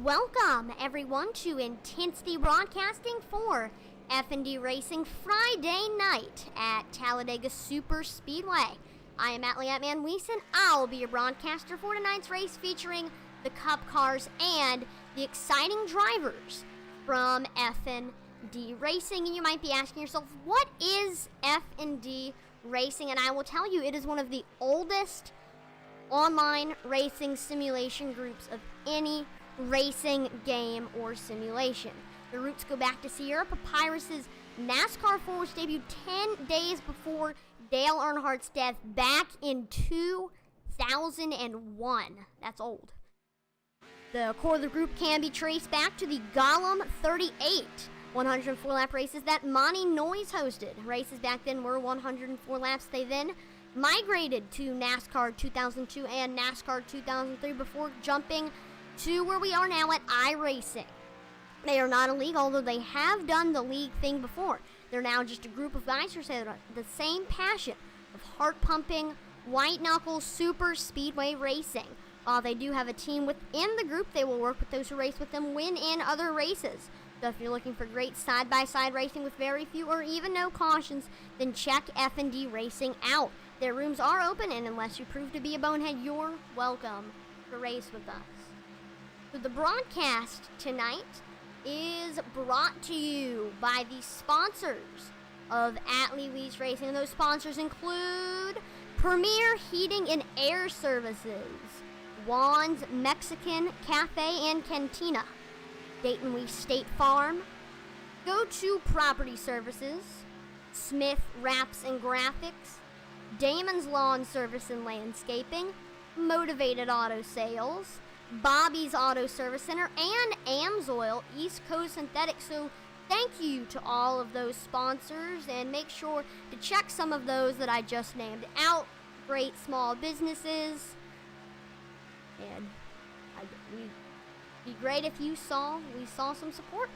Welcome, everyone, to Intensity Broadcasting for FND Racing Friday Night at Talladega Superspeedway. I am Atlee Atman Weeson. I'll be your broadcaster for tonight's race featuring the Cup cars and the exciting drivers from FND Racing. And you might be asking yourself, what is FND Racing? And I will tell you, it is one of the oldest online racing simulation groups of any racing game or simulation. The roots go back to Sierra Papyrus's NASCAR 4, which debuted 10 days before Dale Earnhardt's death back in 2001. That's old. The core of the group can be traced back to the Gollum 38 104 lap races that Monty Noyes hosted. Races back then were 104 laps. They then migrated to NASCAR 2002 and NASCAR 2003 before jumping to where we are now at iRacing. They are not a league, although they have done the league thing before. They're now just a group of guys who share the same passion of heart-pumping, white-knuckle super speedway racing. While they do have a team within the group, they will work with those who race with them, win in other races. So if you're looking for great side-by-side racing with very few or even no cautions, then check FND Racing out. Their rooms are open, and unless you prove to be a bonehead, you're welcome to race with us. So the broadcast tonight is brought to you by the sponsors of Atlee Wees Racing. And those sponsors include Premier Heating and Air Services, Juan's Mexican Cafe and Cantina, Dayton Weiss State Farm, Go To Property Services, Smith Wraps and Graphics, Damon's Lawn Service and Landscaping, Motivated Auto Sales, Bobby's Auto Service Center, and Amsoil East Coast Synthetics. So thank you to all of those sponsors, and make sure to check some of those that I just named out. Great small businesses, and it'd be great if we saw some support.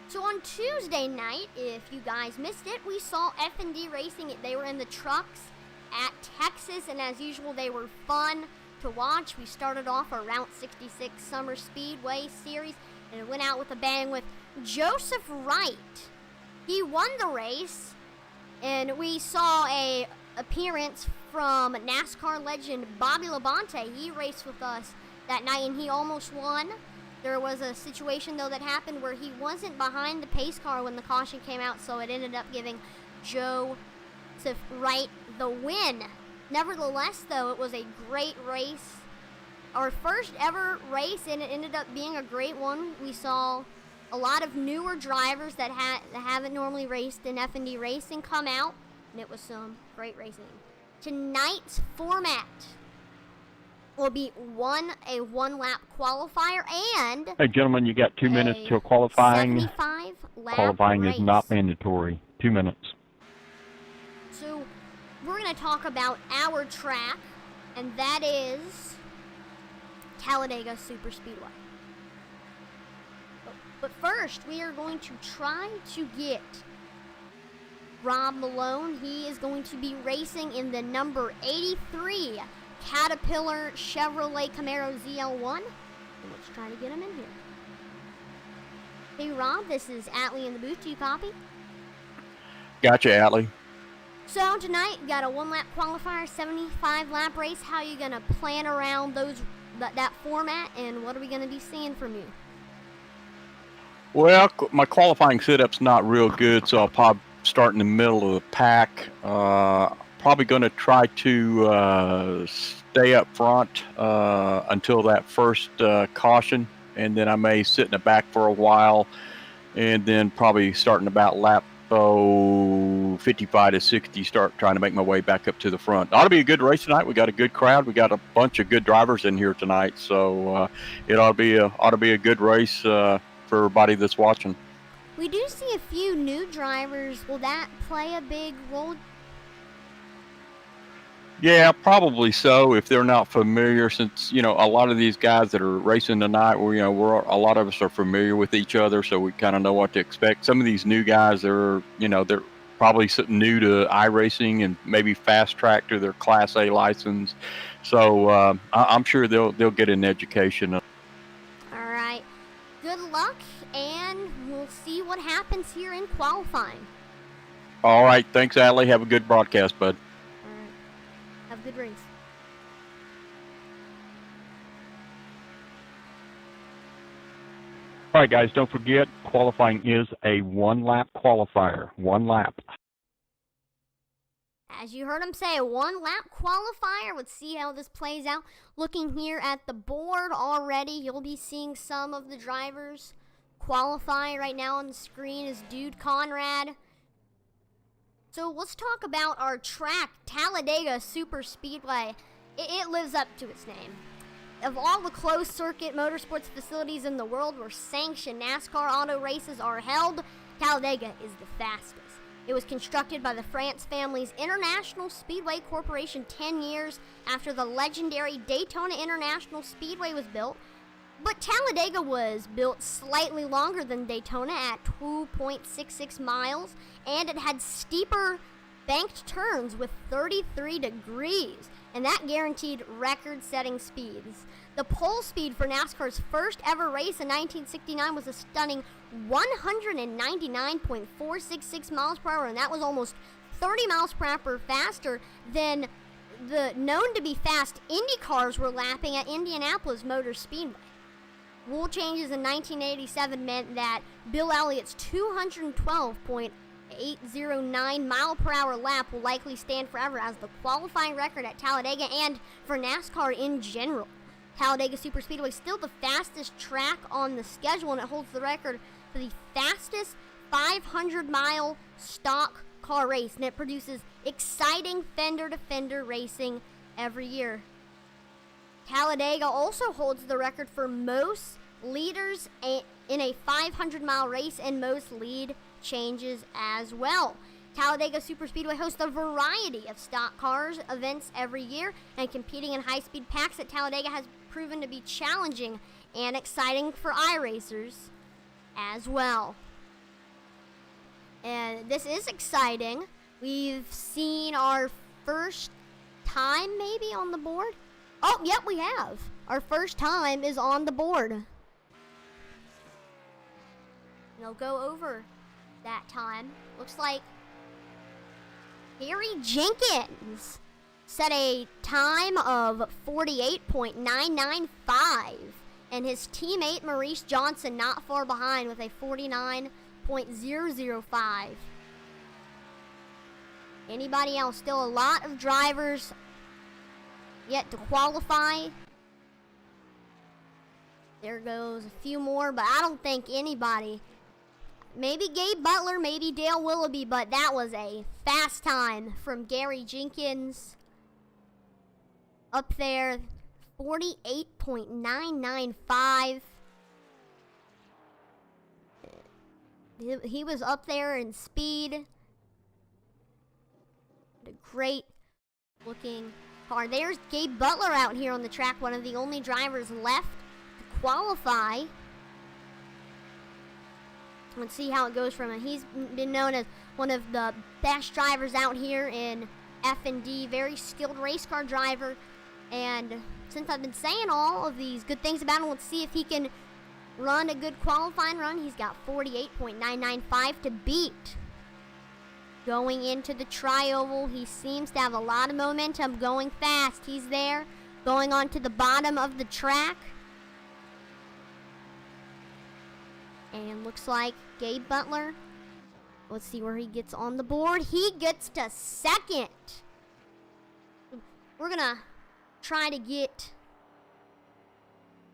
So on Tuesday night, if you guys missed it, we saw FND Racing. They were in the trucks at Texas, and as usual, they were fun to watch. We started off our Route 66 Summer Speedway Series, and it went out with a bang with Joseph Wright. He won the race, and we saw a appearance from NASCAR legend Bobby Labonte. He raced with us that night, and he almost won. There was a situation, though, that happened where he wasn't behind the pace car when the caution came out, so it ended up giving Joseph Wright the win. Nevertheless, though, it was a great race. Our first ever race, and it ended up being a great one. We saw a lot of newer drivers that haven't normally raced in FND Racing come out, and it was some great racing. Tonight's format will be a one-lap qualifier and Hey, gentlemen, you got 2 minutes till qualifying. 75-lap Qualifying race. is not mandatory. 2 minutes. So we're going to talk about our track, and that is Talladega Superspeedway. But first, we are going to try to get Rob Malone. He is going to be racing in the number 83 Caterpillar Chevrolet Camaro ZL1. And let's try to get him in here. Hey, Rob, this is Atlee in the booth. Do you copy? Gotcha, Atlee. So tonight, you got a one-lap qualifier, 75-lap race. How are you going to plan around that format, and what are we going to be seeing from you? Well, my qualifying setup's not real good, so I'll probably start in the middle of the pack. Probably going to try to stay up front until that first caution, and then I may sit in the back for a while, and then probably starting about lap 55 to 60, start trying to make my way back up to the front. Ought to be a good race tonight. We got a good crowd. We got a bunch of good drivers in here tonight, so it ought to be a good race for everybody that's watching. We do see a few new drivers. Will that play a big role? Yeah, probably so. If they're not familiar, since a lot of these guys that are racing tonight, we're a lot of us are familiar with each other, so we kind of know what to expect. Some of these new guys they're probably new to iRacing and maybe fast track to their Class A license. So I'm sure they'll get an education. All right. Good luck, and we'll see what happens here in qualifying. All right. Thanks, Allie. Have a good broadcast, bud. All right. Have a good race. All right, guys. Don't forget, qualifying is a one-lap qualifier. One lap. As you heard him say, a one-lap qualifier. Let's see how this plays out. Looking here at the board already, you'll be seeing some of the drivers qualify. Right now on the screen is Dude Conrad. So let's talk about our track, Talladega Superspeedway. It lives up to its name. Of all the closed-circuit motorsports facilities in the world where sanctioned NASCAR auto races are held, Talladega is the fastest. It was constructed by the France family's International Speedway Corporation 10 years after the legendary Daytona International Speedway was built. But Talladega was built slightly longer than Daytona at 2.66 miles, and it had steeper banked turns with 33 degrees, and that guaranteed record-setting speeds. The pole speed for NASCAR's first ever race in 1969 was a stunning 199.466 miles per hour, and that was almost 30 miles per hour faster than the known to be fast Indy cars were lapping at Indianapolis Motor Speedway. Rule changes in 1987 meant that Bill Elliott's 212.809 mile per hour lap will likely stand forever as the qualifying record at Talladega and for NASCAR in general. Talladega Superspeedway is still the fastest track on the schedule, and it holds the record for the fastest 500-mile stock car race, and it produces exciting fender-to-fender racing every year. Talladega also holds the record for most leaders in a 500-mile race and most lead changes as well. Talladega Superspeedway hosts a variety of stock cars events every year, and competing in high-speed packs at Talladega has proven to be challenging and exciting for iRacers as well. And this is exciting. We've seen our first time maybe on the board. Oh, yep, we have. Our first time is on the board. They'll go over that time. Looks like Gary Jenkins set a time of 48.995, and his teammate Maurice Johnson not far behind with a 49.005. Anybody else? Still a lot of drivers yet to qualify. There goes a few more, but I don't think anybody. Maybe Gabe Butler, maybe Dale Willoughby, but that was a fast time from Gary Jenkins. Up there, 48.995. He was up there in speed. A great looking car. There's Gabe Butler out here on the track, one of the only drivers left to qualify. Let's see how it goes from him. He's been known as one of the best drivers out here in FND, very skilled race car driver. And since I've been saying all of these good things about him, let's see if he can run a good qualifying run. He's got 48.995 to beat. Going into the tri-oval, he seems to have a lot of momentum, going fast. He's there, going on to the bottom of the track. And looks like Gabe Butler, let's see where he gets on the board. He gets to second. We're gonna try to get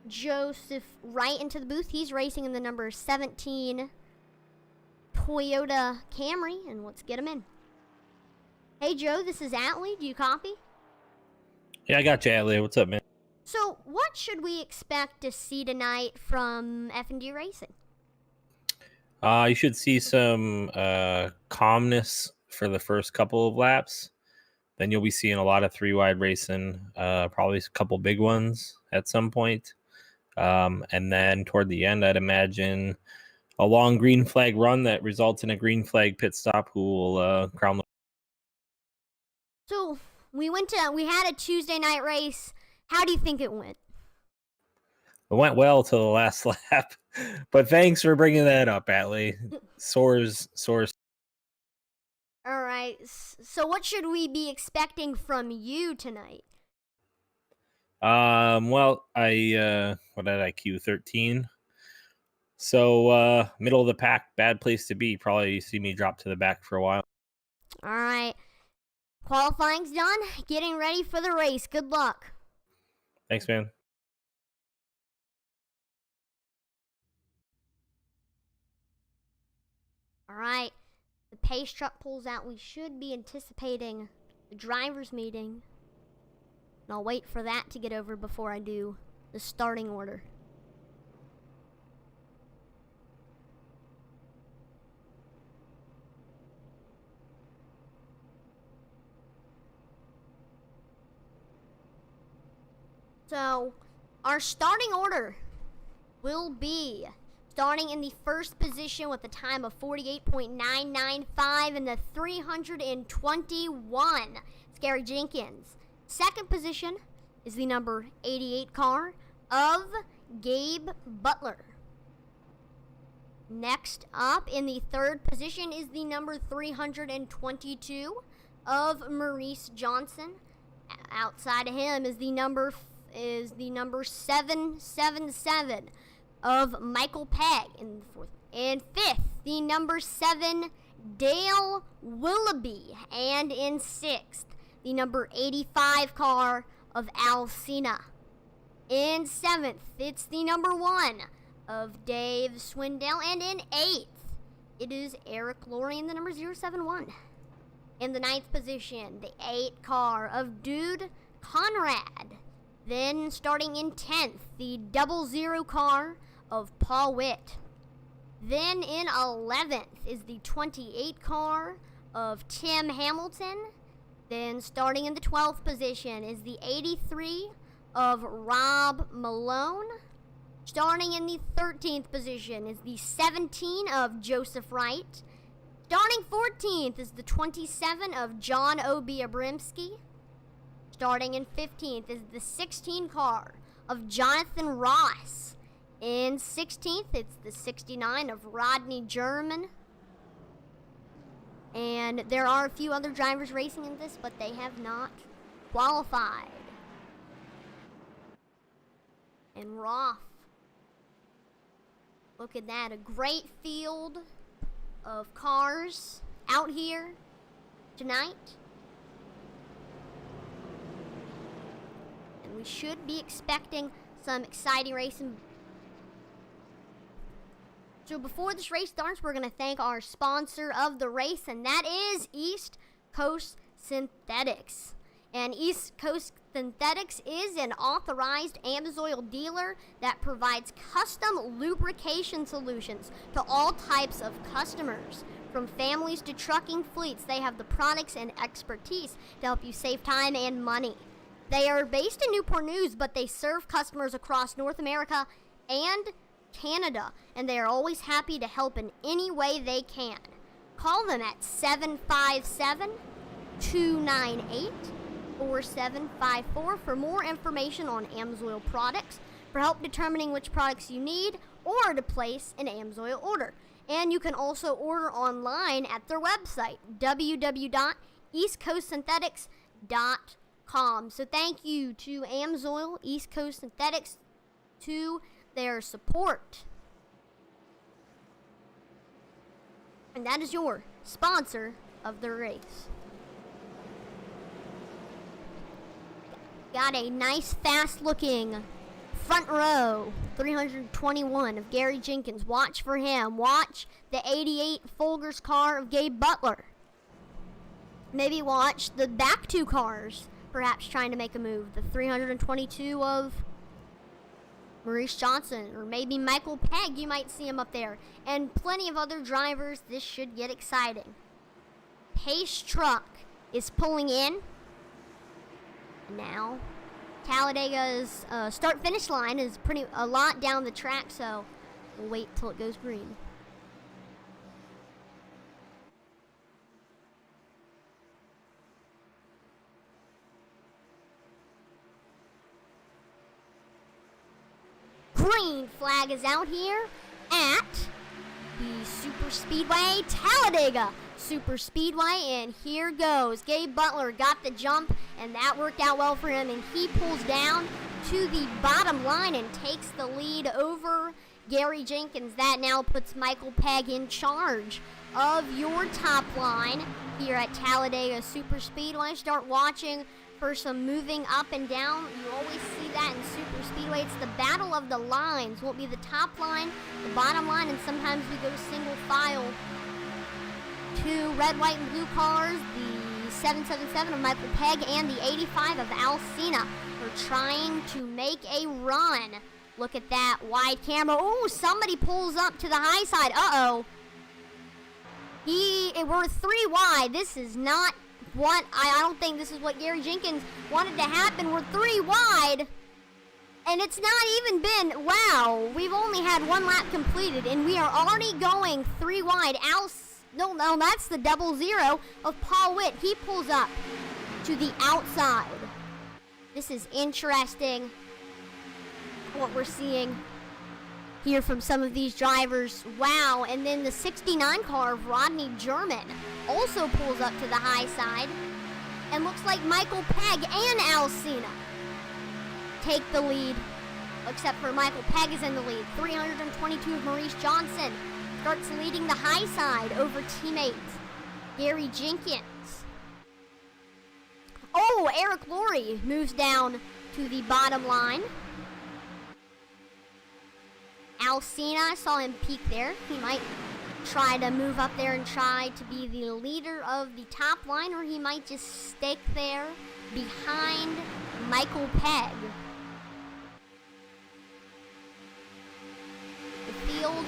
Joseph right into the booth. He's racing in the number 17 Toyota Camry, and let's get him in. Hey Joe, this is Atlee. Do you copy? Yeah, I got you, Atlee. What's up, man? So, what should we expect to see tonight from FND Racing? You should see some calmness for the first couple of laps. Then you'll be seeing a lot of three-wide racing, probably a couple big ones at some point. And then toward the end, I'd imagine a long green flag run that results in a green flag pit stop who will crown the... So, we had a Tuesday night race. How do you think it went? It went well till the last lap, but thanks for bringing that up, Atlee. Soars. All right. So what should we be expecting from you tonight? Well, what did I queue? 13. So, middle of the pack, bad place to be. Probably see me drop to the back for a while. All right. Qualifying's done. Getting ready for the race. Good luck. Thanks, man. All right. The pace truck pulls out. We should be anticipating the driver's meeting. And I'll wait for that to get over before I do the starting order. So, our starting order will be starting in the first position with a time of 48.995 in the 321. It's Gary Jenkins. Second position is the number 88 car of Gabe Butler. Next up in the third position is the number 322 of Maurice Johnson. Outside of him is the number 777 of Michael Pegg in the fourth. And fifth, the number 7 Dale Willoughby. And in sixth, the number 85 car of Al Cena. In seventh, it's the number 1 of Dave Swindell. And in eighth, it is Eric Lorien, the number 071. In the ninth position, the 8 car of Dude Conrad. Then starting in 10th, the 00 car of Paul Witt. Then in 11th is the 28 car of Tim Hamilton. Then starting in the 12th position is the 83 of Rob Malone. Starting in the 13th position is the 17 of Joseph Wright. Starting 14th is the 27 of John O.B. Abrimsky. Starting in 15th is the 16 car of Jonathan Ross. In 16th, it's the 69 of Rodney German. And there are a few other drivers racing in this, but they have not qualified. And Roth. Look at that, a great field of cars out here tonight. And we should be expecting some exciting racing. So before this race starts, we're going to thank our sponsor of the race, and that is East Coast Synthetics. And East Coast Synthetics is an authorized AMSOIL dealer that provides custom lubrication solutions to all types of customers. From families to trucking fleets, they have the products and expertise to help you save time and money. They are based in Newport News, but they serve customers across North America and Canada, and they are always happy to help in any way they can. Call them at 757-298-4754 for more information on AMSOIL products, for help determining which products you need, or to place an AMSOIL order. And you can also order online at their website, www.eastcoastsynthetics.com. So thank you to AMSOIL, East Coast Synthetics, to their support. And that is your sponsor of the race. Got a nice, fast-looking front row, 321 of Gary Jenkins. Watch for him. Watch the 88 Folgers car of Gabe Butler. Maybe watch the back two cars, perhaps trying to make a move. The 322 of Maurice Johnson, or maybe Michael Pegg, you might see him up there. And plenty of other drivers. This should get exciting. Pace truck is pulling in. Now, Talladega's start-finish line is a lot down the track, so we'll wait till it goes green. Green flag is out here at the Superspeedway, Talladega Superspeedway, and here goes. Gabe Butler got the jump, and that worked out well for him, and he pulls down to the bottom line and takes the lead over Gary Jenkins. That now puts Michael Pegg in charge of your top line here at Talladega Superspeedway. Start watching for some moving up and down. You always see that in Superspeedway. It's the battle of the lines. Will be the top line, the bottom line, and sometimes we go single file. Two red, white, and blue cars, the 777 of Michael Pegg and the 85 of Al Cena. We're trying to make a run. Look at that wide camera. Oh, somebody pulls up to the high side. Uh-oh. We're 3 wide. This is not what, I don't think this is what Gary Jenkins wanted to happen. We're 3 wide. And it's not even been, wow, we've only had 1 lap completed, and we are already going 3 wide. No, that's the 00 of Paul Witt. He pulls up to the outside. This is interesting, what we're seeing here from some of these drivers. Wow, and then the 69 car of Rodney German also pulls up to the high side. And looks like Michael Pegg and Al Cena take the lead, except for Michael Pegg is in the lead. 322 of Maurice Johnson starts leading the high side over teammate Gary Jenkins. Oh, Eric Laurie moves down to the bottom line. Al Cena, I saw him peek there. He might try to move up there and try to be the leader of the top line, or he might just stick there behind Michael Pegg. The field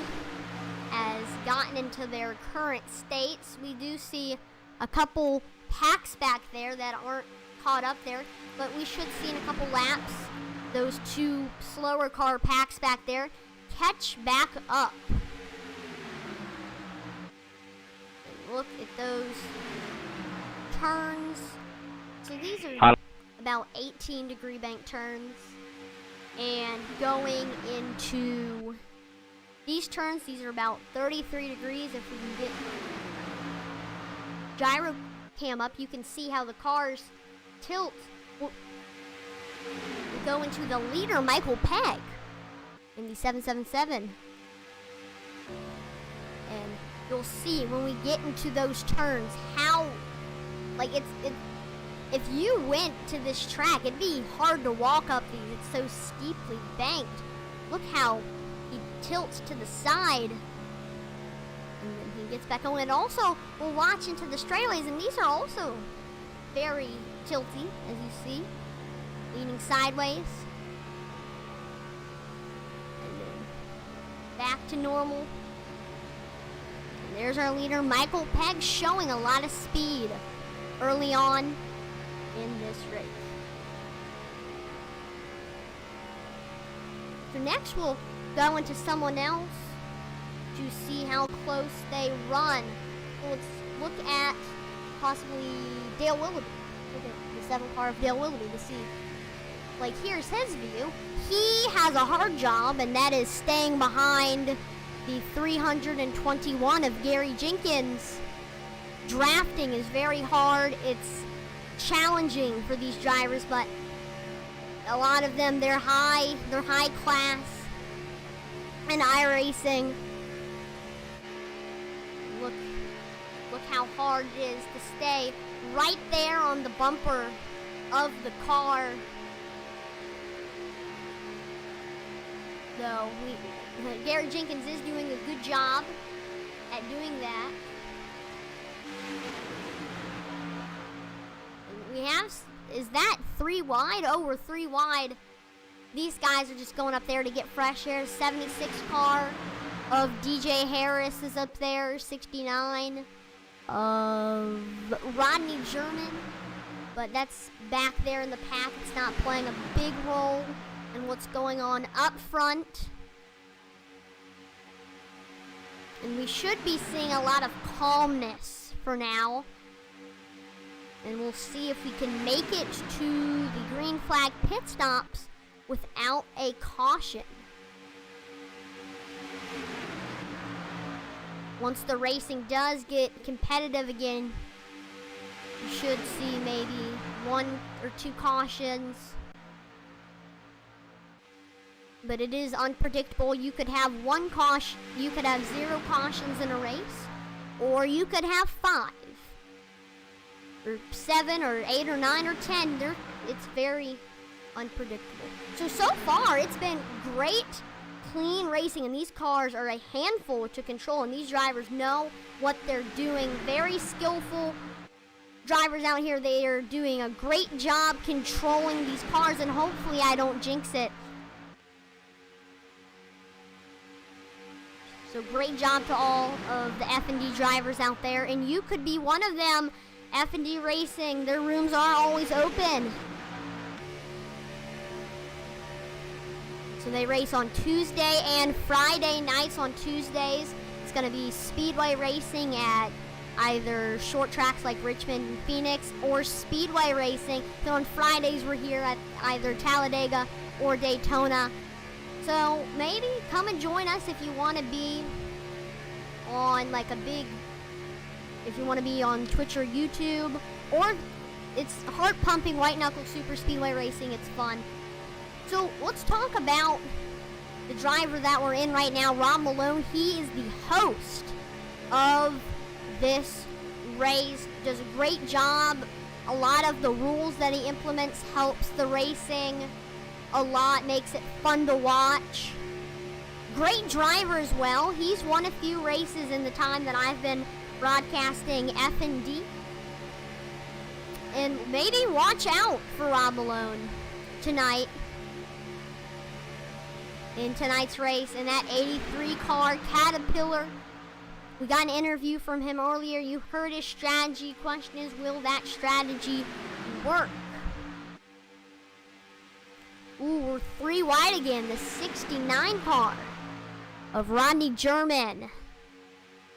has gotten into their current states. We do see a couple packs back there that aren't caught up there, but we should see in a couple laps those 2 slower car packs back there catch back up. And look at those turns. So these are about 18-degree bank turns, and going into these turns, these are about 33 degrees. If we can get gyro cam up, you can see how the cars tilt. We'll go into the leader, Michael Pegg, in the 777. And you'll see when we get into those turns how, like, if you went to this track, it'd be hard to walk up these. It's so steeply banked. Look how he tilts to the side, and then he gets back on. And also, we'll watch into the straightaways, and these are also very tilty, as you see, leaning sideways, and then back to normal. And there's our leader, Michael Pegg, showing a lot of speed early on in this race. So next we'll go into someone else to see how close they run. So let's look at possibly Dale Willoughby. Look at the 7 car of Dale Willoughby to see. Like, here's his view. He has a hard job, and that is staying behind the 321 of Gary Jenkins. Drafting is very hard. It's challenging for these drivers, but a lot of them, they're high class in iRacing. Look how hard it is to stay right there on the bumper of the car. Though Gary Jenkins is doing a good job at doing that. We have, is that 3 wide? Oh, we're 3 wide. These guys are just going up there to get fresh air. 76 car of DJ Harris is up there. 69 of Rodney German. But that's back there in the pack. It's not playing a big role in what's going on up front. And we should be seeing a lot of calmness for now. And we'll see if we can make it to the green flag pit stops without a caution. once the racing does get competitive again, you should see maybe 1 or 2 cautions. But it is unpredictable. You could have 1 caution, you could have 0 cautions in a race, or you could have 5, or 7, or 8, or 9, or 10. It's very unpredictable. So far, it's been great, clean racing, and these cars are a handful to control, and these drivers know what they're doing. Very skillful drivers out here. They are doing a great job controlling these cars, and hopefully I don't jinx it. So great job to all of the FND drivers out there, and you could be one of them. FND Racing, their rooms are always open. So they race on Tuesday and Friday nights. On Tuesdays, it's going to be speedway racing at either short tracks like Richmond and Phoenix, or speedway racing. Then on Fridays, we're here at either Talladega or Daytona. So maybe come and join us if you want to be on like if you want to be on Twitch or YouTube, or it's heart-pumping white knuckle super speedway racing. It's fun. So let's talk about the driver that we're in right now, Rob Malone. He is the host of this race, does a great job. A lot of the rules that he implements helps the racing a lot, makes it fun to watch. Great driver as well. He's won a few races in the time that I've been broadcasting FND. And maybe watch out for Rob Malone tonight in tonight's race in that 83 car Caterpillar. We got an interview from him earlier. You heard his strategy. Question is, will that strategy work? Ooh, we're 3 wide again. The 69 car of Rodney German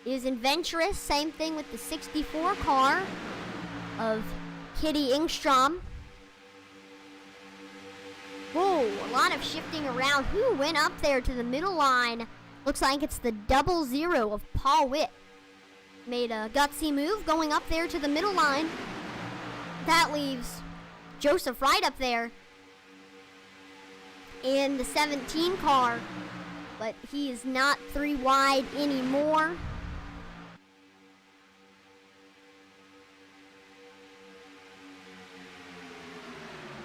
is adventurous. Same thing with the 64 car of Kitty Ingstrom. Whoa, a lot of shifting around. Who went up there to the middle line? Looks like it's the 00 of Paul Witt. Made a gutsy move going up there to the middle line. That leaves Joseph Wright up there in the 17 car, but he is not 3 wide anymore.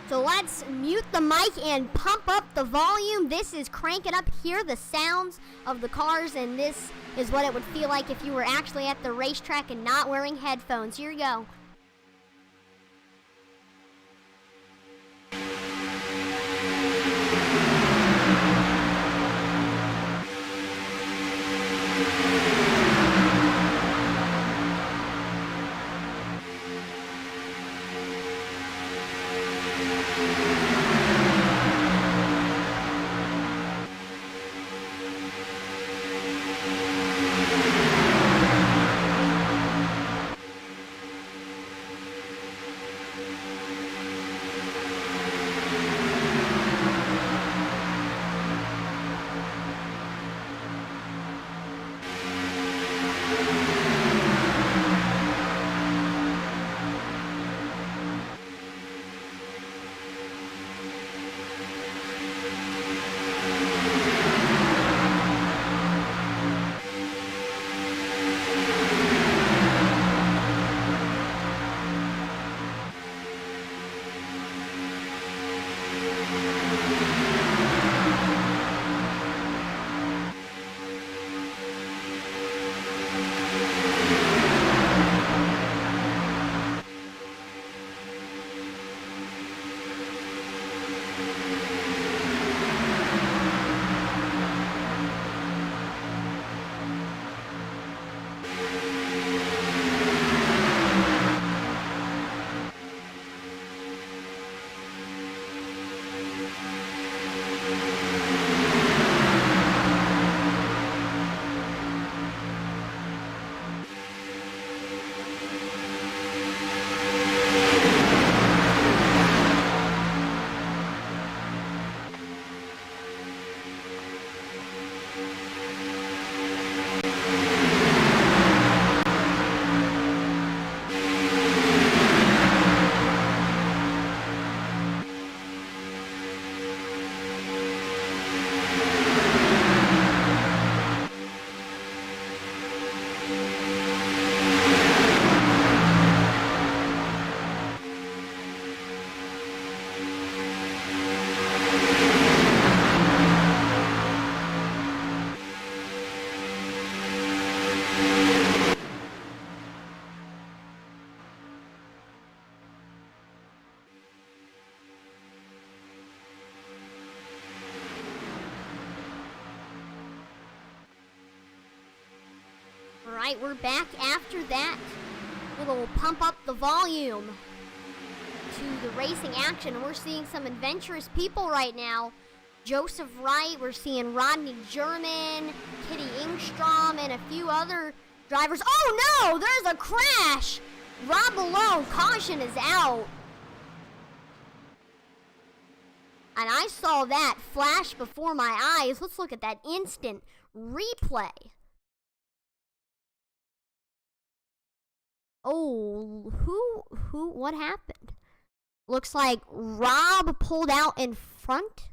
So let's mute the mic and pump up the volume. This is Crank It Up. Hear the sounds of the cars, and this is what it would feel like if you were actually at the racetrack and not wearing headphones. Here you go. All right, we're back after that little pump up the volume to the racing action. We're seeing some adventurous people right now. Joseph Wright, we're seeing Rodney German, Kitty Ingstrom, and a few other drivers. Oh no, there's a crash! Rob Malone, caution is out. And I saw that flash before my eyes. Let's look at that instant replay. Oh, what happened? Looks like Rob pulled out in front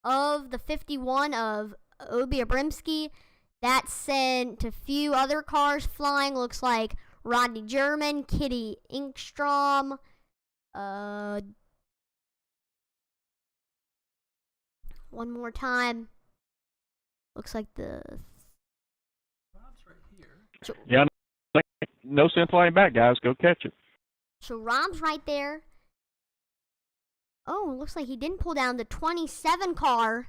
of the 51 of Obi Abrimski. That sent a few other cars flying. Looks like Rodney German, Kitty Ingstrom, one more time. Looks like the... Rob's right here. So, Yeah, no sense laying back, guys. Go catch it. so Rob's right there. Oh, looks like he didn't pull down the 27 car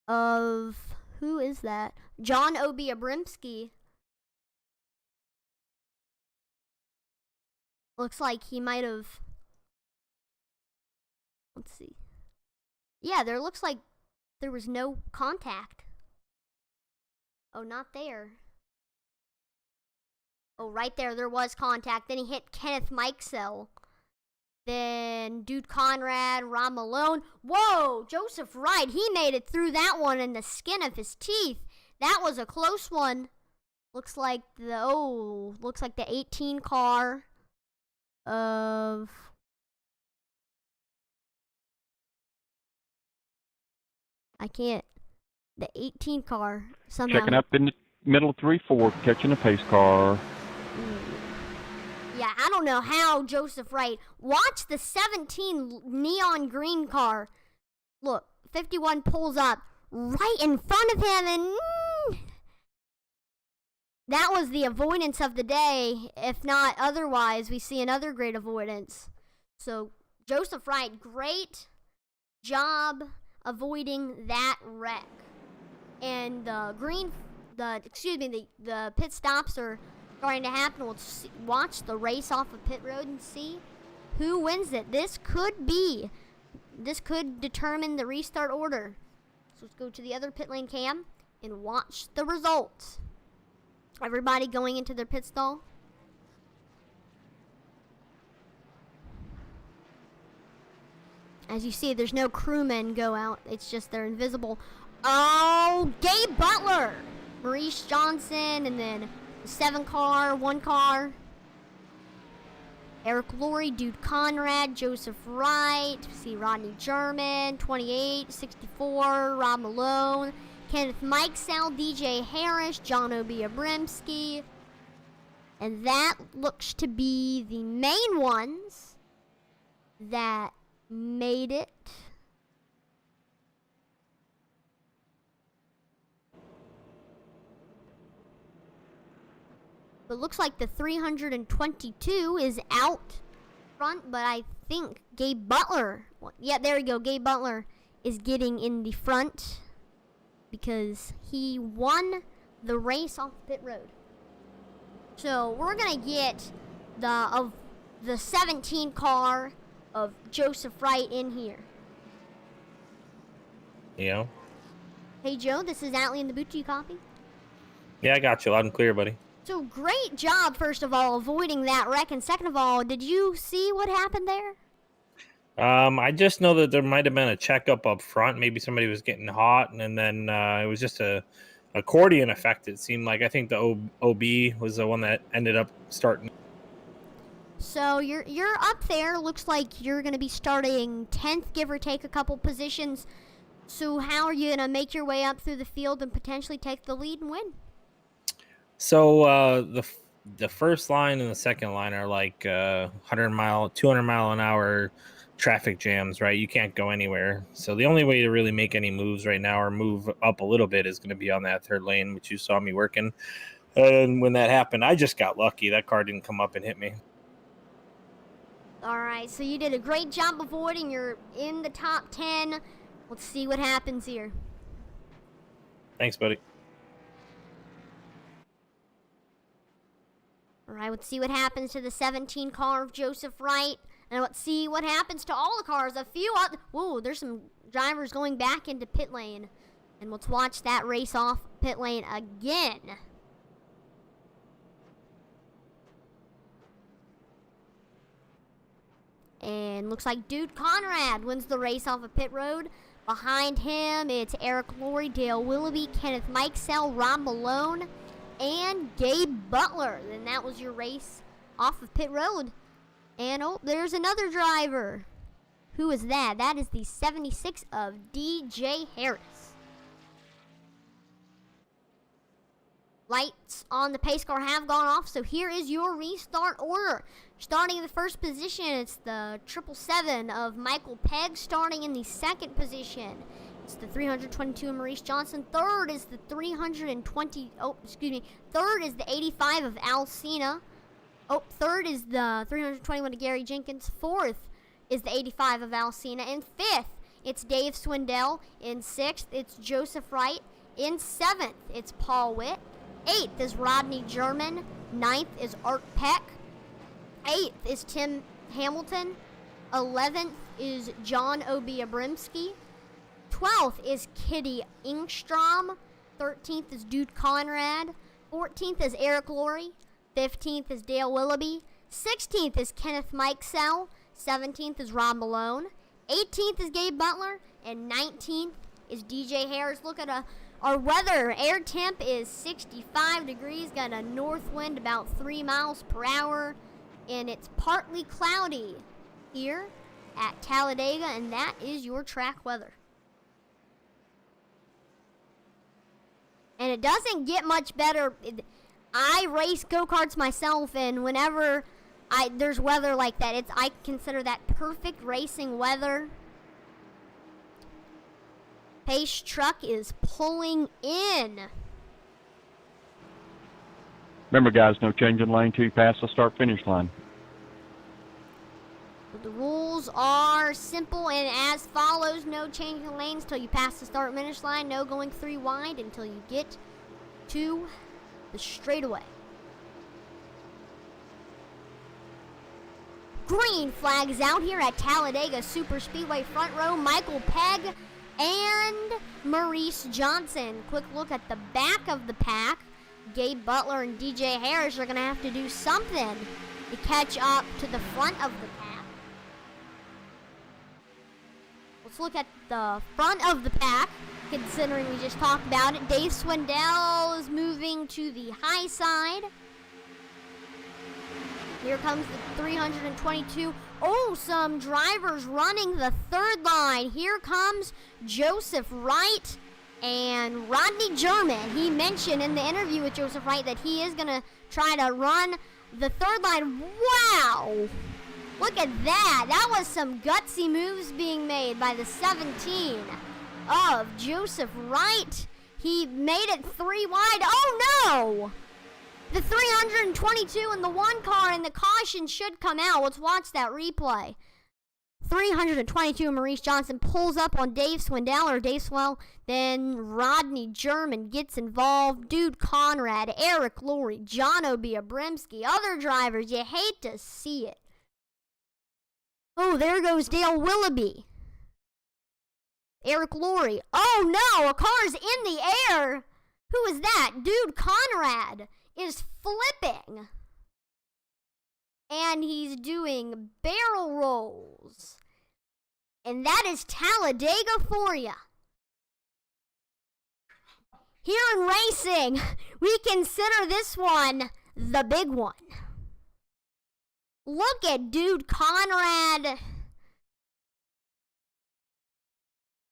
of... Who is that? John Obi Abrimski. Looks like he might have... Let's see. Yeah, there looks like there was no contact. Oh, not there. Oh, right there was contact. Then he hit Kenneth Mikesell. Then Dude Conrad, Rob Malone. Whoa, Joseph Wright. He made it through that one in the skin of his teeth. That was a close one. Looks like the 18 car of... I can't. The 18 car somehow. Checking up in the middle of 3-4, catching a pace car. Yeah, I don't know how Joseph Wright. Watch the 17 neon green car. Look, 51 pulls up right in front of him, and that was the avoidance of the day. If not otherwise, we see another great avoidance. So Joseph Wright, great job avoiding that wreck. And the pit stops are starting to happen. We'll watch the race off of pit road and see who wins it. This could determine the restart order. So let's go to the other pit lane cam and watch the results. Everybody going into their pit stall. As you see, there's no crewmen go out. It's just they're invisible. Oh, Gabe Butler, Maurice Johnson, and then the 7 car, 1 car. Eric Laurie, Dude Conrad, Joseph Wright. See Rodney German, 28, 64, Rob Malone, Kenneth Mikesell, DJ Harris, John Obi Abrimski. And that looks to be the main ones that made it. It looks like the 322 is out front, but I think Gabe Butler, yeah, there we go, Gabe Butler is getting in the front because he won the race off pit road. So we're gonna get the 17 car of Joseph Wright in here. Yeah. Hey Joe, this is Atlee in the boot. Do you copy? Yeah, I got you loud and clear, buddy. So great job, first of all, avoiding that wreck, and second of all, did you see what happened there? I just know that there might have been a checkup up front. Maybe somebody was getting hot, and then it was just a accordion effect. It seemed like. I think the OB was the one that ended up starting. So you're up there. Looks like you're going to be starting 10th, give or take a couple positions. So how are you going to make your way up through the field and potentially take the lead and win? So the first line and the second line are like 200 mile an hour traffic jams, right? You can't go anywhere. So the only way to really make any moves right now or move up a little bit is going to be on that third lane, which you saw me working. And when that happened, I just got lucky. That car didn't come up and hit me. All right, so you did a great job avoiding. You're in the top 10. Let's see what happens here. Thanks, buddy. All right, let's see what happens to the 17 car of Joseph Wright. And let's see what happens to all the cars. A few up. Whoa, there's some drivers going back into pit lane. And let's watch that race off pit lane again. And looks like Dude Conrad wins the race off of pit road. Behind him, it's Eric Laurie, Dale Willoughby, Kenneth Mikesell, Rob Malone, and Gabe Butler. And that was your race off of pit road. And oh, there's another driver. Who is that? That is the 76 of DJ Harris. Lights on the pace car have gone off, so here is your restart order. Starting in the first position, it's the 777 of Michael Pegg. Starting in the second position, it's the 322 of Maurice Johnson. Third is the 85 of Al Cena. Oh, third is the 321 of Gary Jenkins. Fourth is the 85 of Al Cena. In fifth, it's Dave Swindell. In sixth, it's Joseph Wright. In seventh, it's Paul Witt. Eighth is Rodney German. Ninth is Art Peck. 8th is Tim Hamilton. 11th is John Obiabrimski. 12th is Kitty Ingstrom. 13th is Dude Conrad. 14th is Eric Laurie. 15th is Dale Willoughby. 16th is Kenneth Mikesell. 17th is Rob Malone. 18th is Gabe Butler. And 19th is DJ Harris. Look at our weather. Air temp is 65 degrees. Got a north wind about 3 miles per hour. And it's partly cloudy here at Talladega, and that is your track weather. And it doesn't get much better. I race go-karts myself, and whenever there's weather like that, I consider that perfect racing weather. Pace truck is pulling in. Remember, guys, no changing lane till you pass the start-finish line. The rules are simple and as follows. No changing lanes till you pass the start-finish line. No going 3 wide until you get to the straightaway. Green flag is out here at Talladega Superspeedway front row. Michael Pegg and Maurice Johnson. Quick look at the back of the pack. Gabe Butler and DJ Harris are going to have to do something to catch up to the front of the pack. Let's look at the front of the pack, considering we just talked about it. Dave Swindell is moving to the high side. Here comes the 322. Oh, some drivers running the third line. Here comes Joseph Wright and Rodney German. He mentioned in the interview with Joseph Wright that he is going to try to run the third line. Wow! Look at that. That was some gutsy moves being made by the 17 of Joseph Wright. He made it 3 wide. Oh, no! The 322 in the 1 car and the caution should come out. Let's watch that replay. 322 Maurice Johnson pulls up on Dave Swindell or Dave Swell. Then Rodney German gets involved. Dude Conrad, Eric Laurie, John Obiabrimski, other drivers. You hate to see it. Oh, there goes Dale Willoughby. Eric Laurie. Oh no, a car's in the air. Who is that? Dude Conrad is flipping. And he's doing barrel rolls. And that is Talladega for ya. Here in racing, we consider this one the big one. Look at Dude Conrad.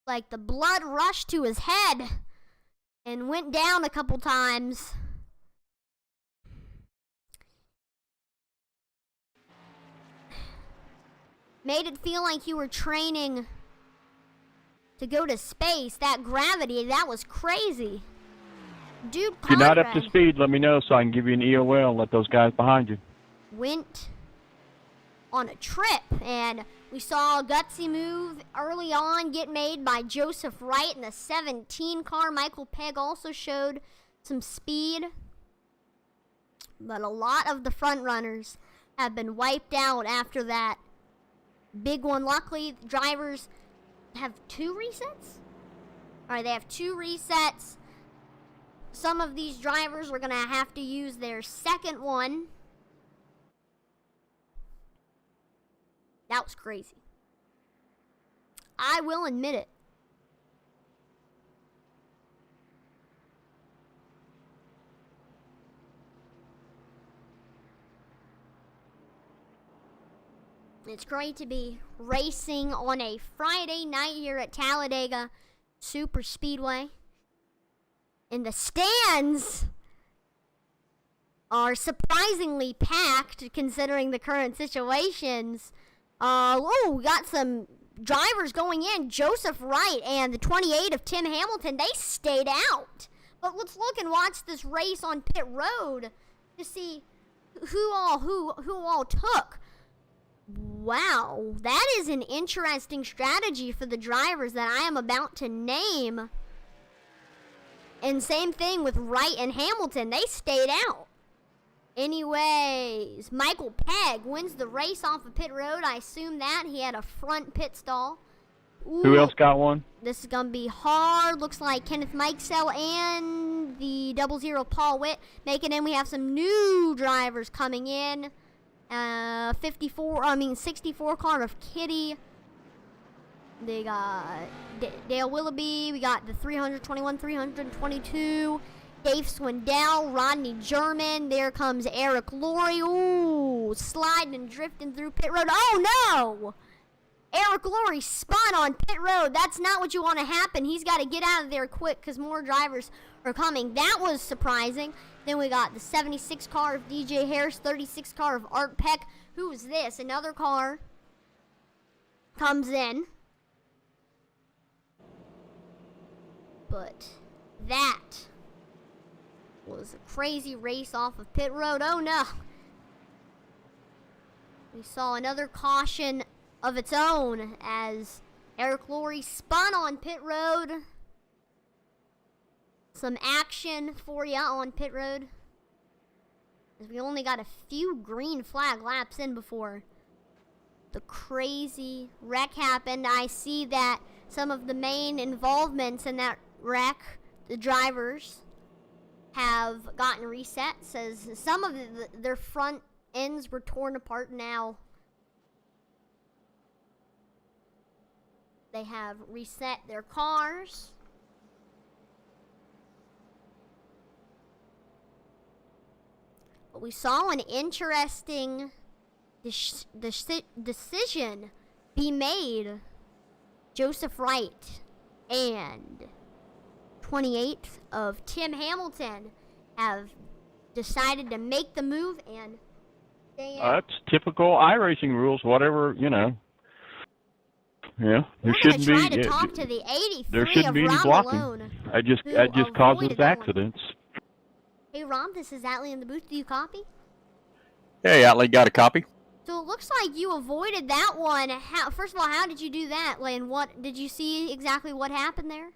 Like the blood rushed to his head and went down a couple times. Made it feel like you were training to go to space. That gravity, that was crazy. Dude, if you're not up to speed, let me know so I can give you an EOL and let those guys behind you. Went on a trip, and we saw a gutsy move early on get made by Joseph Wright in the 17 car. Michael Pegg also showed some speed. but a lot of the front runners have been wiped out after that big one. Luckily, drivers have 2 resets. All right, they have 2 resets. Some of these drivers are going to have to use their second one. That was crazy. I will admit it. It's great to be racing on a Friday night here at Talladega Superspeedway. And the stands are surprisingly packed considering the current situations. We got some drivers going in. Joseph Wright and the 28 of Tim Hamilton, they stayed out. But let's look and watch this race on pit road to see who all took. Wow, that is an interesting strategy for the drivers that I am about to name. And same thing with Wright and Hamilton. They stayed out. Anyways, Michael Pegg wins the race off of pit road. I assume that. He had a front pit stall. Ooh, Who else got one? this is going to be hard. Looks like Kenneth Mikesell and the 00 Paul Witt make it in. We have some new drivers coming in. 64 car of Kitty. They got Dale Willoughby. We got the 321, 322. Dave Swindell, Rodney German. There comes Eric Laurie. Ooh, sliding and drifting through pit road. Oh no! Eric Laurie spun on pit road. That's not what you want to happen. He's got to get out of there quick because more drivers are coming. That was surprising. Then we got the 76 car of DJ Harris, 36 car of Art Peck. Who is this? Another car comes in. But that was a crazy race off of pit road. Oh no. We saw another caution of its own as Eric Laurie spun on pit road. Some action for ya on pit road, as we only got a few green flag laps in before the crazy wreck happened. I see that some of the main involvements in that wreck, the drivers, have gotten resets, as some of their front ends were torn apart. Now they have reset their cars. But we saw an interesting decision be made. Joseph Wright and 28th of Tim Hamilton have decided to make the move and stay in. That's typical iRacing rules, whatever, you know. Yeah, there We're shouldn't gonna try be. to talk to the 83 there shouldn't of be any Rob blocking. Malone, That just who causes avoided that one. accidents. Hey Rob, this is Atlee in the booth. Do you copy? Hey, Atlee, got a copy? So it looks like you avoided that one. First of all, how did you do that, Lynn? What did you see exactly what happened there?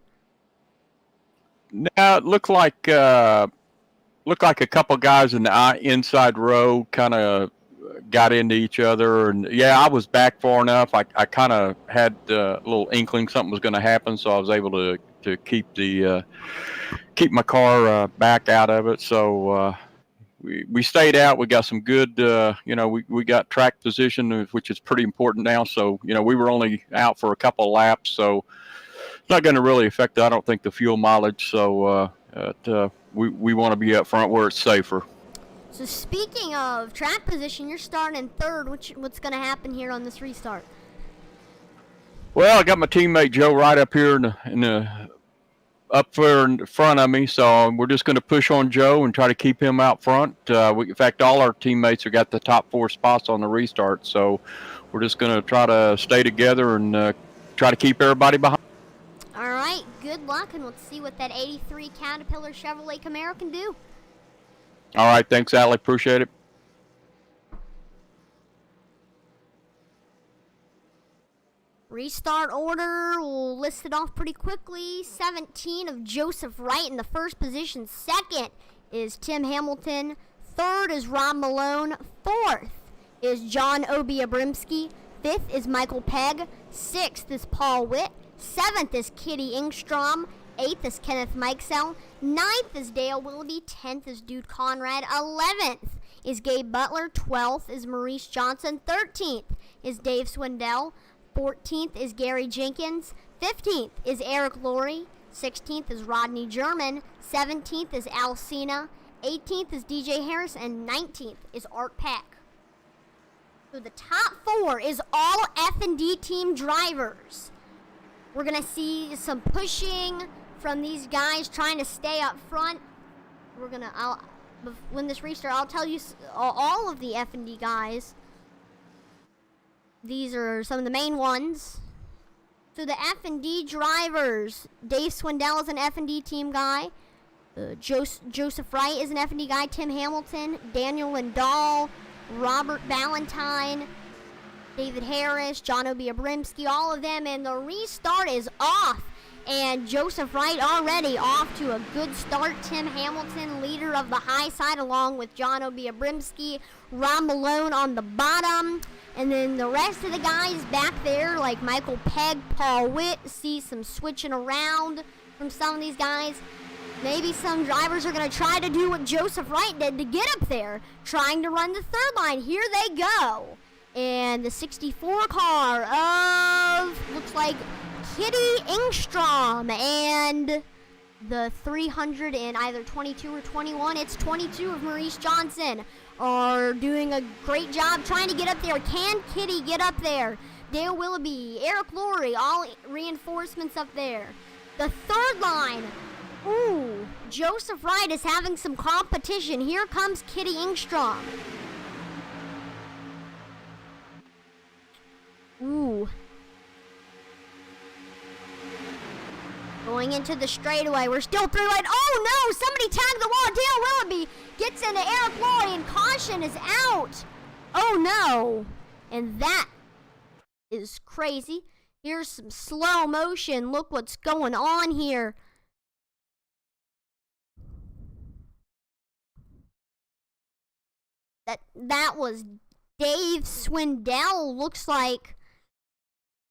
Now it looked like a couple guys in the inside row kind of got into each other, and yeah, I was back far enough. I kind of had a little inkling something was going to happen, so I was able to keep keep my car back out of it. So we stayed out. We got some good, we got track position, which is pretty important now. So we were only out for a couple of laps, so it's not going to really affect, I don't think, the fuel mileage. So we want to be up front where it's safer. So speaking of track position, you're starting in third. What's going to happen here on this restart? Well, I got my teammate Joe right up here up there in front of me, so we're just going to push on Joe and try to keep him out front. In fact, all our teammates have got the top 4 spots on the restart, so we're just going to try to stay together and try to keep everybody behind. All right, good luck, and let's see what that 83 Caterpillar Chevrolet Camaro can do. All right, thanks, Atlee. Appreciate it. Restart order, we'll list it off pretty quickly. 17 of Joseph Wright in the first position. Second is Tim Hamilton. Third is Rob Malone. Fourth is John Obiabrimski. Fifth is Michael Pegg. Sixth is Paul Witt. Seventh is Kitty Ingstrom. Eighth is Kenneth Mikesell. Ninth is Dale Willoughby. 10th is Dude Conrad. 11th is Gabe Butler. 12th is Maurice Johnson. 13th is Dave Swindell. 14th is Gary Jenkins. 15th is Eric Laurie. 16th is Rodney German. 17th is Al Cena. 18th is DJ Harris. And 19th is Art Peck. So the top 4 is all F&D team drivers. We're going to see some pushing from these guys trying to stay up front. When this restart, I'll tell you all of the F&D guys. These are some of the main ones. So the F&D drivers, Dave Swindell is an F&D team guy. Joseph Wright is an F&D guy. Tim Hamilton, Daniel Lindahl, Robert Ballantyne, David Harris, John Obiabrimski, all of them. And the restart is off. And Joseph Wright already off to a good start. Tim Hamilton, leader of the high side, along with John Obiabrimski. Rob Malone on the bottom. And then the rest of the guys back there, like Michael Pegg, Paul Witt, see some switching around from some of these guys. Maybe some drivers are going to try to do what Joseph Wright did to get up there, trying to run the third line. Here they go. And the 64 car of, looks like, Kitty Ingstrom, and the 300 in either 22 or 21, it's 22 of Maurice Johnson, are doing a great job trying to get up there. Can Kitty get up there? Dale Willoughby, Eric Laurie, all reinforcements up there. The third line, ooh, Joseph Wright is having some competition. Here comes Kitty Ingstrom. Ooh. Going into the straightaway. We're still through it. Oh no! Somebody tagged the wall. Dale Willoughby gets into Eric Laurie and caution is out. Oh no. And that is crazy. Here's some slow motion. Look what's going on here. That was Dave Swindell. Looks like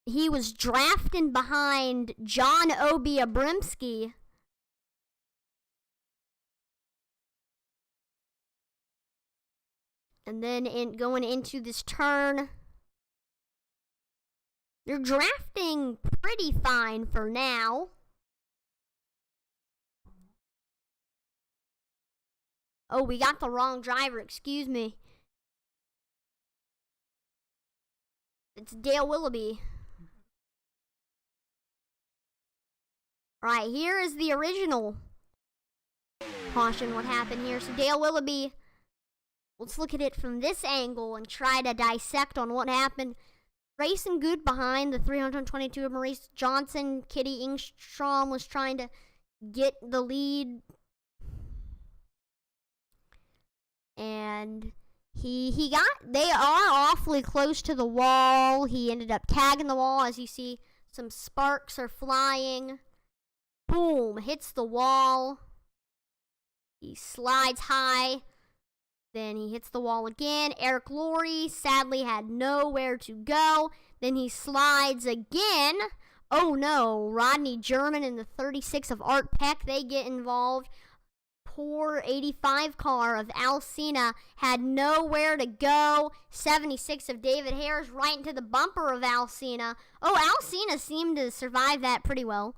he was drafting behind John Obiabrimski. And then going into this turn, they're drafting pretty fine for now. Oh, we got the wrong driver, excuse me. It's Dale Willoughby. Alright, here is the original caution, what happened here. So Dale Willoughby, let's look at it from this angle and try to dissect on what happened. Racing good behind the 322 of Maurice Johnson. Kitty Ingstrom was trying to get the lead. And they are awfully close to the wall. He ended up tagging the wall. As you see, some sparks are flying. Boom, hits the wall. He slides high. Then he hits the wall again. Eric Laurie sadly had nowhere to go. Then he slides again. Oh no, Rodney German and the 36 of Art Peck, they get involved. Poor 85 car of Al Cena had nowhere to go. 76 of David Harris right into the bumper of Al Cena. Oh, Al Cena seemed to survive that pretty well.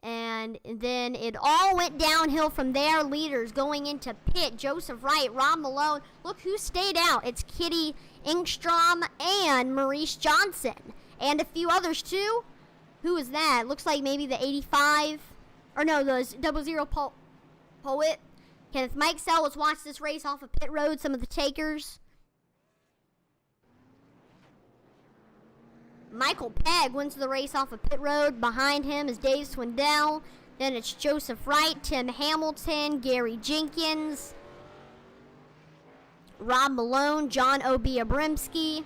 And then it all went downhill from there. Leaders going into pit. Joseph Wright, Rob Malone. Look who stayed out. It's Kitty Ingstrom and Maurice Johnson. And a few others too. Who is that? Looks like maybe the 85. Or no, the 00 Poet. Kenneth Mikesell. Let's watch this race off of pit road. Some of the takers. Michael Pegg wins the race off of pit road. Behind him is Dave Swindell. Then it's Joseph Wright, Tim Hamilton, Gary Jenkins, Rob Malone, John Obiabrimski.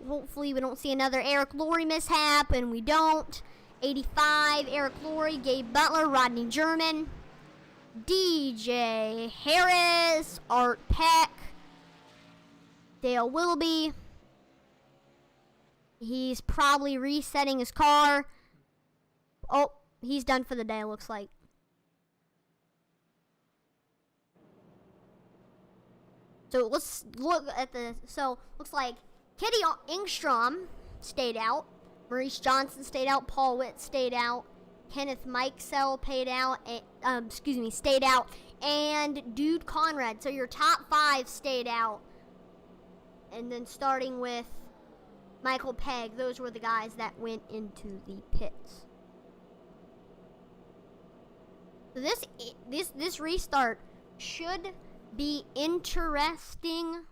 Hopefully we don't see another Eric Laurie mishap, and we don't. 85, Eric Laurie, Gabe Butler, Rodney German. DJ Harris, Art Peck, Dale Willoughby. He's probably resetting his car. Oh, he's done for the day, it looks like. So let's look at the, so looks like Kitty Engstrom stayed out. Maurice Johnson stayed out. Paul Witt stayed out. Kenneth Mikesell stayed out. And Dude Conrad. So your top 5 stayed out. And then starting with Michael Pegg, those were the guys that went into the pits. So this restart should be interesting.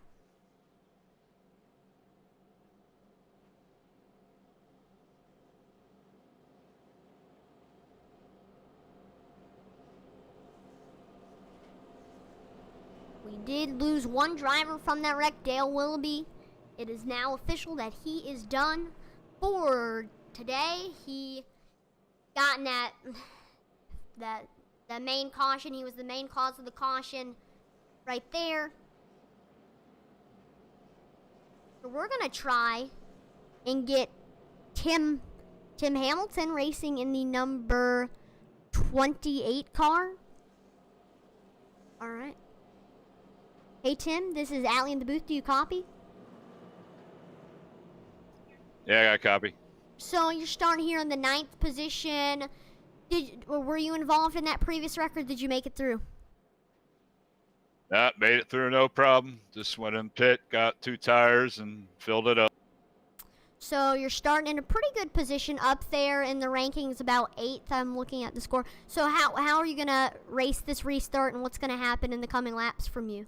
We did lose one driver from that wreck, Dale Willoughby. It is now official that he is done for today. He got in that main caution. He was the main cause of the caution right there. So we're gonna try and get Tim Hamilton racing in the number 28 car. All right. Hey Tim, this is Allie in the booth. Do you copy? Yeah, I got a copy. So you're starting here in the 9th position. Were you involved in that previous record? Did you make it through? Made it through no problem. Just went in pit, got 2 tires, and filled it up. So you're starting in a pretty good position up there in the rankings, about 8th. I'm looking at the score. So how are you gonna race this restart, and what's gonna happen in the coming laps from you?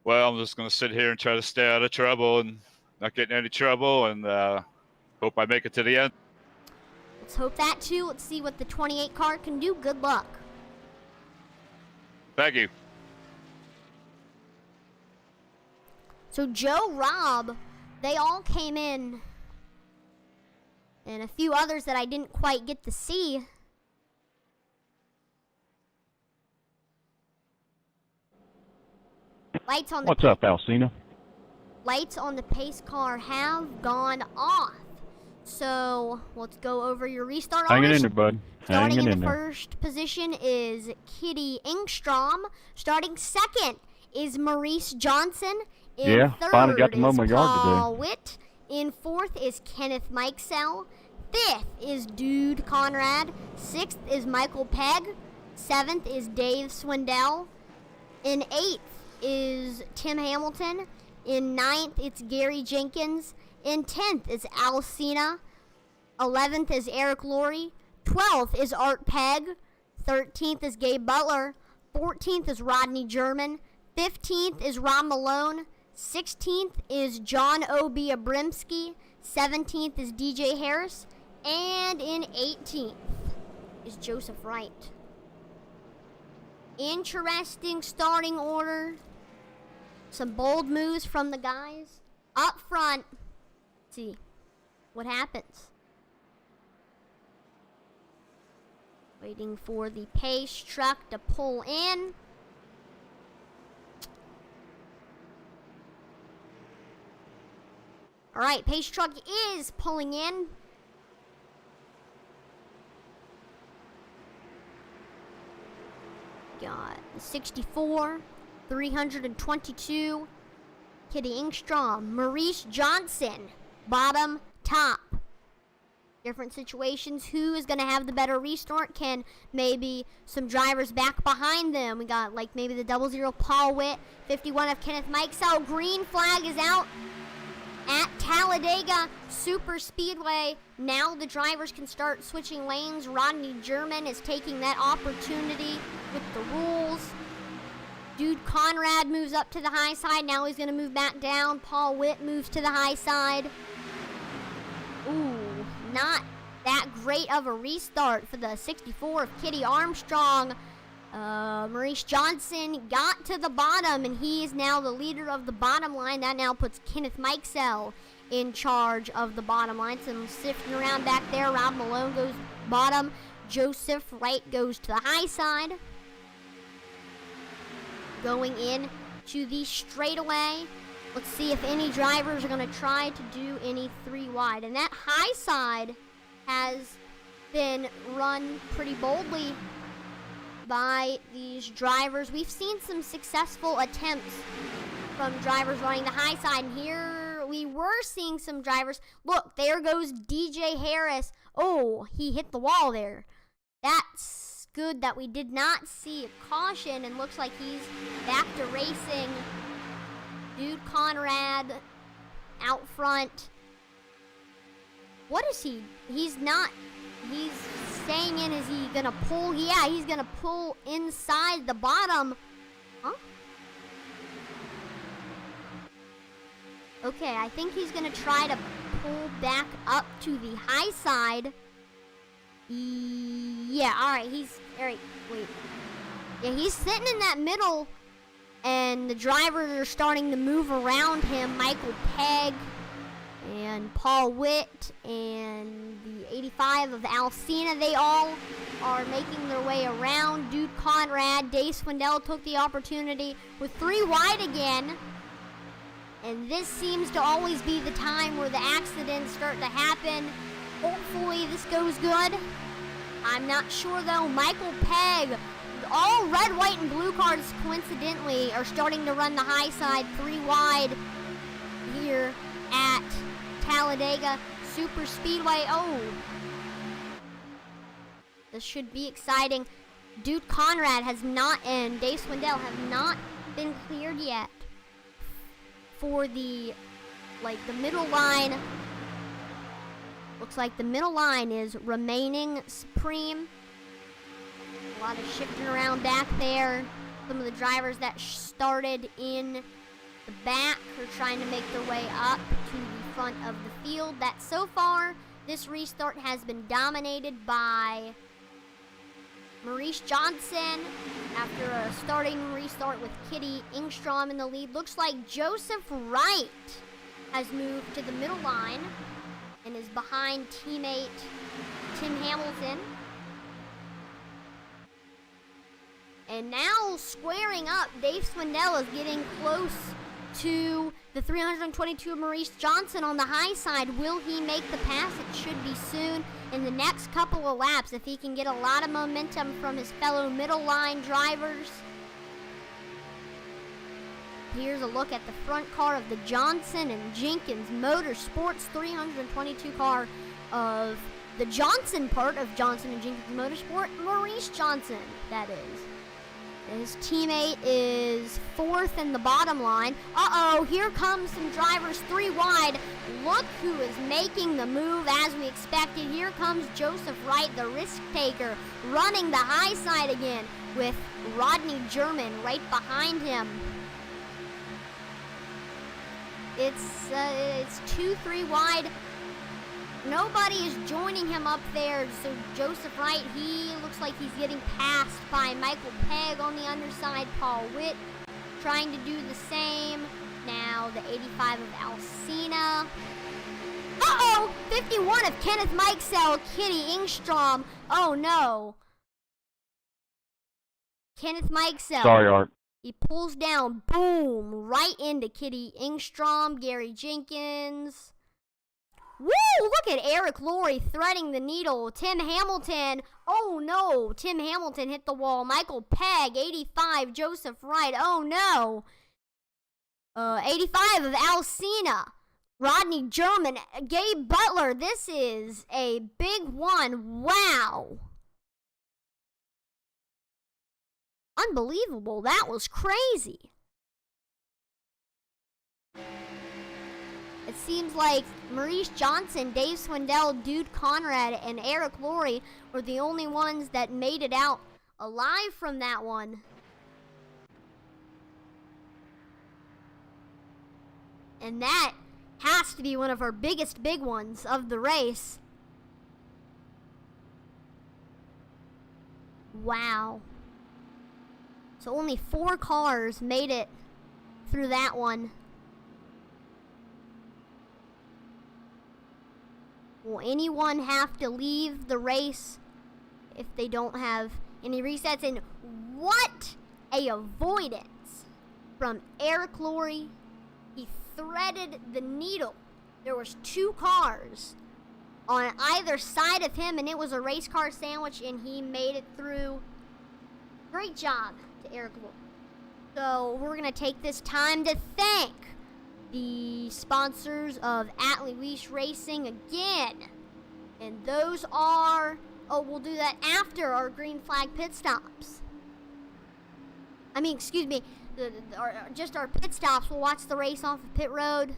Well, I'm just going to sit here and try to stay out of trouble and not get in any trouble, and hope I make it to the end. Let's hope that too. Let's see what the 28 car can do. Good luck. Thank you. So Joe, Rob, they all came in, and a few others that I didn't quite get to see. Lights on the What's up, Alcina? Lights on the pace car have gone off. So let's go over your restart Hanging orders. in there, bud. Starting Hanging in in the there. first position is Kitty Engstrom. Starting second is Maurice Johnson. In Yeah, third finally got the is moment yard today. Paul Witt. In 4th is Kenneth Mikesell. 5th is Dude Conrad. 6th is Michael Pegg. 7th is Dave Swindell. In 8th is Tim Hamilton. In 9th, it's Gary Jenkins. In 10th is Alcina. 11th is Eric Laurie. 12th is Art Pegg. 13th is Gabe Butler. 14th is Rodney German. 15th is Ron Malone. 16th is John O.B. Abrimski. 17th is DJ Harris. And in 18th is Joseph Wright. Interesting starting order. Some bold moves from the guys. Up front. Let's see what happens. Waiting for the pace truck to pull in. All right, pace truck is pulling in. Got 64, 322, Kitty Engstrom, Maurice Johnson, bottom, top. Different situations. Who is going to have the better restart? Can maybe some drivers back behind them? We got like maybe the 00 Paul Witt, 51 of Kenneth Mikesell. Green flag is out at Talladega Superspeedway. Now the drivers can start switching lanes. Rodney German is taking that opportunity with the rules. Dude Conrad moves up to the high side. Now he's going to move back down. Paul Witt moves to the high side. Ooh, not that great of a restart for the 64 of Kitty Armstrong. Maurice Johnson got to the bottom, and he is now the leader of the bottom line. That now puts Kenneth Mikesell in charge of the bottom line. Some sifting around back there. Rob Malone goes bottom. Joseph Wright goes to the high side. Going in to the straightaway. Let's see if any drivers are going to try to do any 3 wide. And that high side has been run pretty boldly by these drivers. We've seen some successful attempts from drivers running the high side. And here we were seeing some drivers. Look, there goes DJ Harris. Oh, he hit the wall there. That's good that we did not see a caution, and looks like he's back to racing. Dude Conrad out front. What is he? He's staying in. Is he gonna pull? Yeah, he's gonna pull inside the bottom. Huh? Okay, I think he's gonna try to pull back up to the high side. Yeah, alright, alright, wait. Yeah, he's sitting in that middle, and the drivers are starting to move around him. Michael Pegg and Paul Witt and the 85 of Alcina, they all are making their way around. Dude Conrad, Dave Swindell took the opportunity with 3 wide again. And this seems to always be the time where the accidents start to happen. Hopefully this goes good. I'm not sure though. Michael Pegg, all red, white, and blue cars coincidentally are starting to run the high side 3 wide here at Talladega Superspeedway. Oh, this should be exciting. Dude Conrad has not, and Dave Swindell have not been cleared yet for the middle line. Looks like the middle line is remaining supreme. A lot of shifting around back there. Some of the drivers that started in the back are trying to make their way up to the front of the field. That so far, this restart has been dominated by Maurice Johnson after a starting restart with Kitty Engstrom in the lead. Looks like Joseph Wright has moved to the middle line and is behind teammate Tim Hamilton. And now squaring up, Dave Swindell is getting close to the 322 Maurice Johnson on the high side. Will he make the pass? It should be soon in the next couple of laps if he can get a lot of momentum from his fellow middle line drivers. Here's a look at the front car of the Johnson and Jenkins Motorsports 322 car of the Johnson part of Johnson and Jenkins Motorsport, Maurice Johnson, that is. His teammate is 4th in the bottom line. Uh-oh, here comes some drivers 3 wide. Look who is making the move as we expected. Here comes Joseph Wright, the risk taker, running the high side again with Rodney German right behind him. It's 2-3 wide. Nobody is joining him up there, so Joseph Wright, he looks like he's getting passed by Michael Pegg on the underside. Paul Witt trying to do the same. Now the 85 of Alcina. Uh-oh! 51 of Kenneth Mikesell, Kitty Engstrom. Oh no. Kenneth Mikesell. Sorry, Art. He pulls down, boom, right into Kitty Engstrom, Gary Jenkins. Woo! Look at Eric Laurie threading the needle. Tim Hamilton. Oh no, Tim Hamilton hit the wall. Michael Pegg, 85, Joseph Wright. Oh no. 85 of Alcina. Rodney German, Gabe Butler. This is a big one. Wow. Unbelievable. That was crazy. It seems like Maurice Johnson, Dave Swindell, Dude Conrad, and Eric Laurie were the only ones that made it out alive from that one. And that has to be one of our biggest big ones of the race. Wow. So only 4 cars made it through that one. Will anyone have to leave the race if they don't have any resets. And what a avoidance from Eric Laurie. He threaded the needle. There was 2 cars on either side of him, and it was a race car sandwich, and he made it through. Great job to Eric Laurie. So we're going to take this time to thank the sponsors of Atlee Weiss Racing again. And those are, we'll do that after our green flag pit stops. Excuse me, just our pit stops. We'll watch the race off of pit road.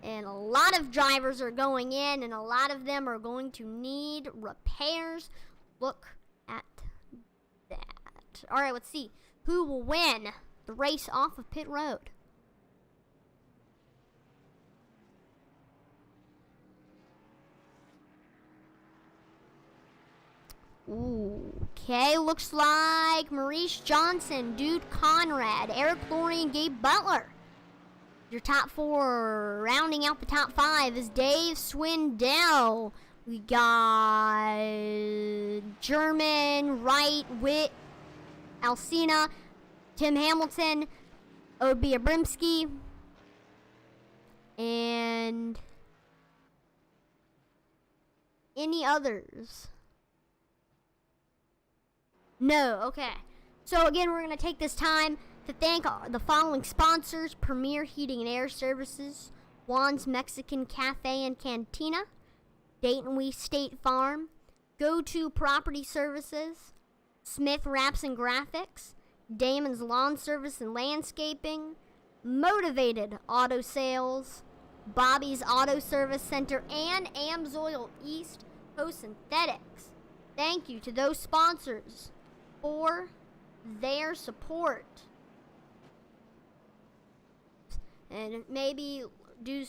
And a lot of drivers are going in, and a lot of them are going to need repairs. Look at that. All right, let's see who will win the race off of pit road. Okay, looks like Maurice Johnson, Dude Conrad, Eric Laurie, and Gabe Butler. Your top 4, rounding out the top 5, is Dave Swindell. We got German, Wright, Witt, Alcina, Tim Hamilton, Obi Abrimsky, and any others? No, okay. So again, we're going to take this time to thank the following sponsors: Premier Heating and Air Services, Juan's Mexican Cafe and Cantina, Dayton Weiss State Farm, Go-To Property Services, Smith Wraps and Graphics, Damon's Lawn Service and Landscaping, Motivated Auto Sales, Bobby's Auto Service Center, and Amsoil East Coast Synthetics. Thank you to those sponsors for their support. And maybe do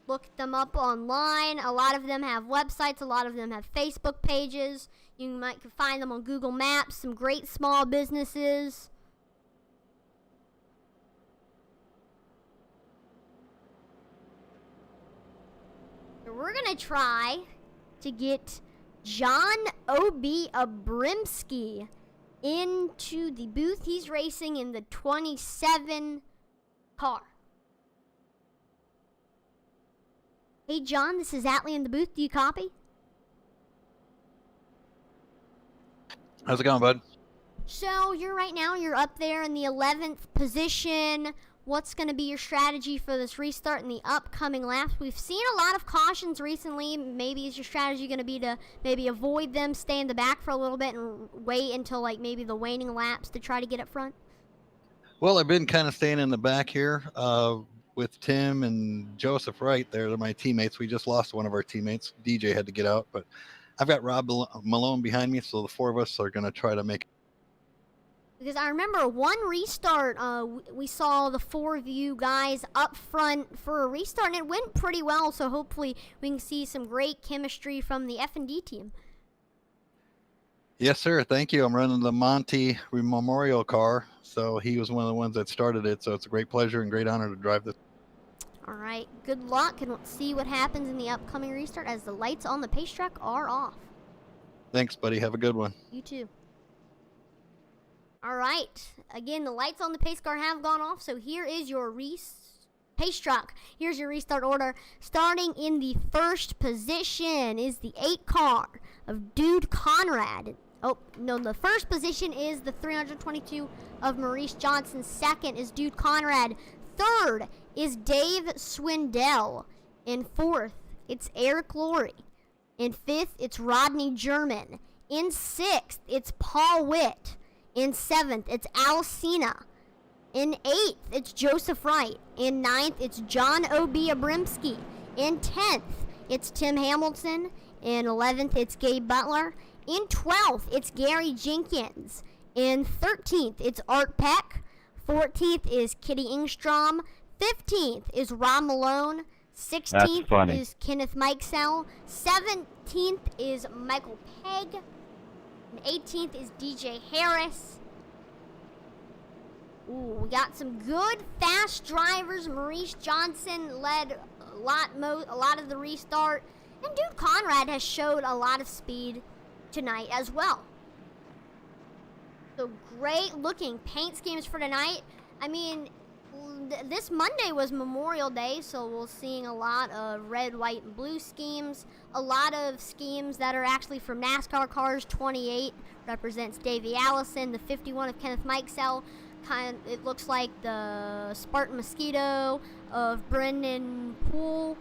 look them up online. A lot of them have websites. A lot of them have Facebook pages. You might find them on Google Maps. Some great small businesses. We're going to try to get John O.B. Abrimsky into the booth. He's racing in the 27 car. Hey, John, this is Atlee in the booth. Do you copy? How's it going, bud? So, you're up there in the 11th position. What's going to be your strategy for this restart in the upcoming laps? We've seen a lot of cautions recently. Maybe is your strategy going to be to maybe avoid them, stay in the back for a little bit, and wait until maybe the waning laps to try to get up front? Well, I've been kind of staying in the back here with Tim and Joseph Wright. They're my teammates. We just lost one of our teammates. DJ had to get out, but I've got Rob Malone behind me, so the 4 of us are going to try to make it. Because I remember one restart, we saw the 4 of you guys up front for a restart, and it went pretty well, so hopefully we can see some great chemistry from the FND team. Yes, sir. Thank you. I'm running the Monty Memorial car, so he was one of the ones that started it, so it's a great pleasure and great honor to drive this. All right, good luck, and let's see what happens in the upcoming restart as the lights on the pace track are off. Thanks, buddy. Have a good one. You too. All right, again, the lights on the pace car have gone off, so here is your pace truck. Here's your restart order. Starting in the first position is the 8 car of Dude Conrad. Oh, no, the first position is the 322 of Maurice Johnson. Second is Dude Conrad. Third is Dave Swindell. In fourth, it's Eric Laurie. In fifth, it's Rodney German. In sixth, it's Paul Witt. In 7th, it's Alcina. In 8th, it's Joseph Wright. In 9th, it's John O.B. Abrimsky. In 10th, it's Tim Hamilton. In 11th, it's Gabe Butler. In 12th, it's Gary Jenkins. In 13th, it's Art Peck. 14th is Kitty Ingstrom. 15th is Rob Malone. 16th is Kenneth Mikesell. 17th is Michael Pegg. And 18th is DJ Harris. Ooh, we got some good fast drivers. Maurice Johnson led a lot of the restart. And Dude Conrad has showed a lot of speed tonight as well. So great looking paint schemes for tonight. I mean, this Monday was Memorial Day, so we're seeing a lot of red, white, and blue schemes. A lot of schemes that are actually from NASCAR cars. 28 represents Davey Allison. The 51 of Kenneth Mikesell, it looks like the Spartan Mosquito of Brendan Poole.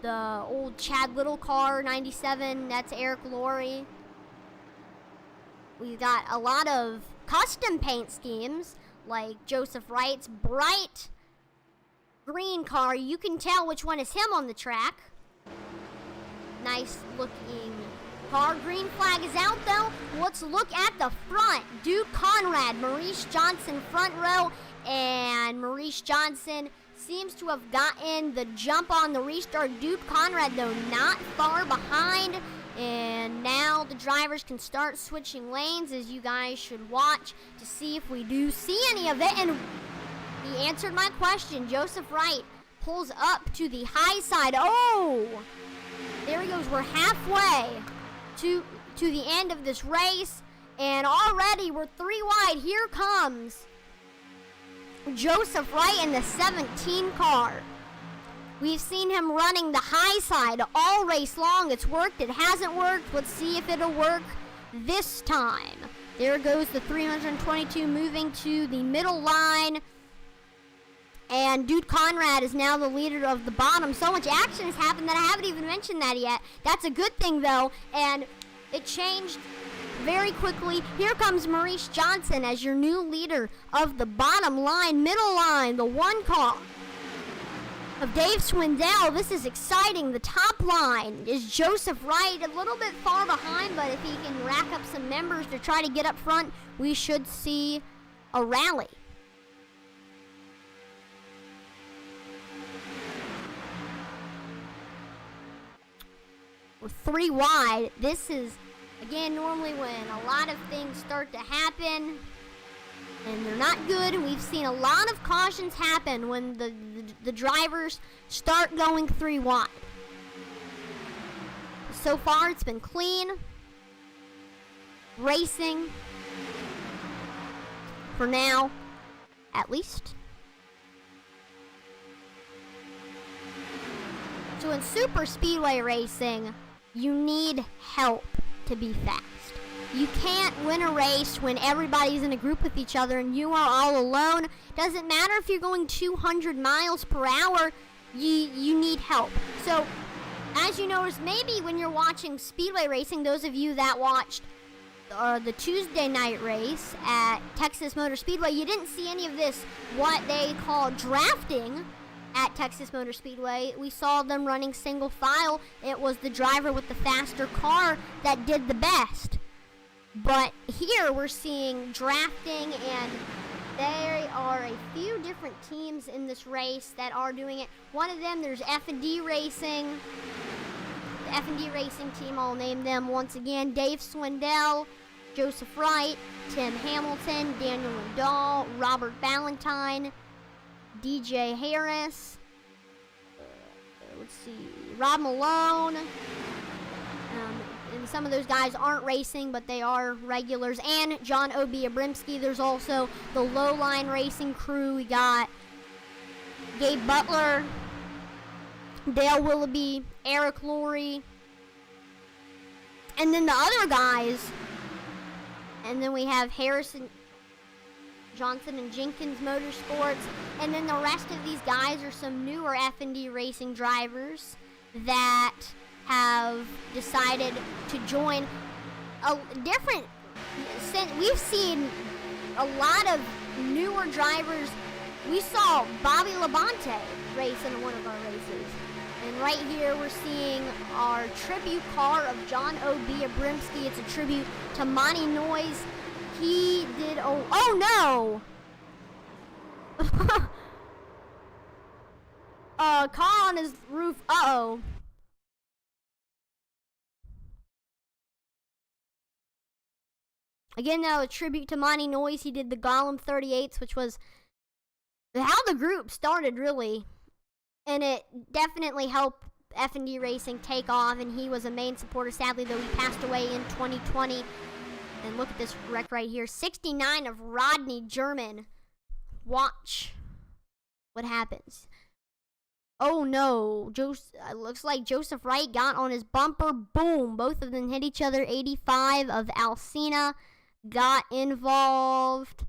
The old Chad Little car, 97, that's Eric Laurie. We've got a lot of custom paint schemes, like Joseph Wright's bright green car. You can tell which one is him on the track. Nice looking car. Green flag is out though. Let's look at the front. Duke Conrad, Maurice Johnson front row, and Maurice Johnson seems to have gotten the jump on the restart. Duke Conrad though not far behind. And now the drivers can start switching lanes, as you guys should watch to see if we do see any of it. And he answered my question. Joseph Wright pulls up to the high side. Oh, there he goes. We're halfway to the end of this race, and already we're 3 wide. Here comes Joseph Wright in the 17 car. We've seen him running the high side all race long. It's worked, it hasn't worked. Let's see if it'll work this time. There goes the 322 moving to the middle line. And Dude Conrad is now the leader of the bottom. So much action has happened that I haven't even mentioned that yet. That's a good thing though, and it changed very quickly. Here comes Maurice Johnson as your new leader of the bottom line, middle line, the 1 car of Dave Swindell. This is exciting. The top line is Joseph Wright, a little bit far behind, but if he can rack up some members to try to get up front, we should see a rally. We're 3 wide. This is, again, normally when a lot of things start to happen and they're not good, and we've seen a lot of cautions happen when the drivers start going 3 wide. So far, it's been clean racing for now, at least. So in super speedway racing, you need help to be fast. You can't win a race when everybody's in a group with each other and you are all alone. Doesn't matter if you're going 200 miles per hour, you need help. So, as you notice, maybe when you're watching speedway racing, those of you that watched the Tuesday night race at Texas Motor Speedway, you didn't see any of this, what they call drafting at Texas Motor Speedway. We saw them running single file. It was the driver with the faster car that did the best. But here we're seeing drafting, and there are a few different teams in this race that are doing it. One of them, there's FND Racing. The FND Racing team, I'll name them once again. Dave Swindell, Joseph Wright, Tim Hamilton, Daniel Lindahl, Robert Valentine, DJ Harris, let's see, Rob Malone. And some of those guys aren't racing, but they are regulars. And John O.B. Abrimski. There's also the low-line racing crew. We got Gabe Butler, Dale Willoughby, Eric Laurie, and then the other guys. And then we have Harrison, Johnson, and Jenkins Motorsports. And then the rest of these guys are some newer FND Racing drivers that have decided to join a different. We've seen a lot of newer drivers. We saw Bobby Labonte race in one of our races. And right here we're seeing our tribute car of John O.B. Abrimski. It's a tribute to Monty Noyes. He did, oh no! Car on his roof, uh-oh. Again, though, a tribute to Monty Noyes. He did the Gollum 38s, which was how the group started, really. And it definitely helped FND Racing take off, and he was a main supporter. Sadly, though, he passed away in 2020. And look at this wreck right here. 69 of Rodney German. Watch what happens. Oh no, looks like Joseph Wright got on his bumper. Boom, both of them hit each other. 85 of Alcina got involved.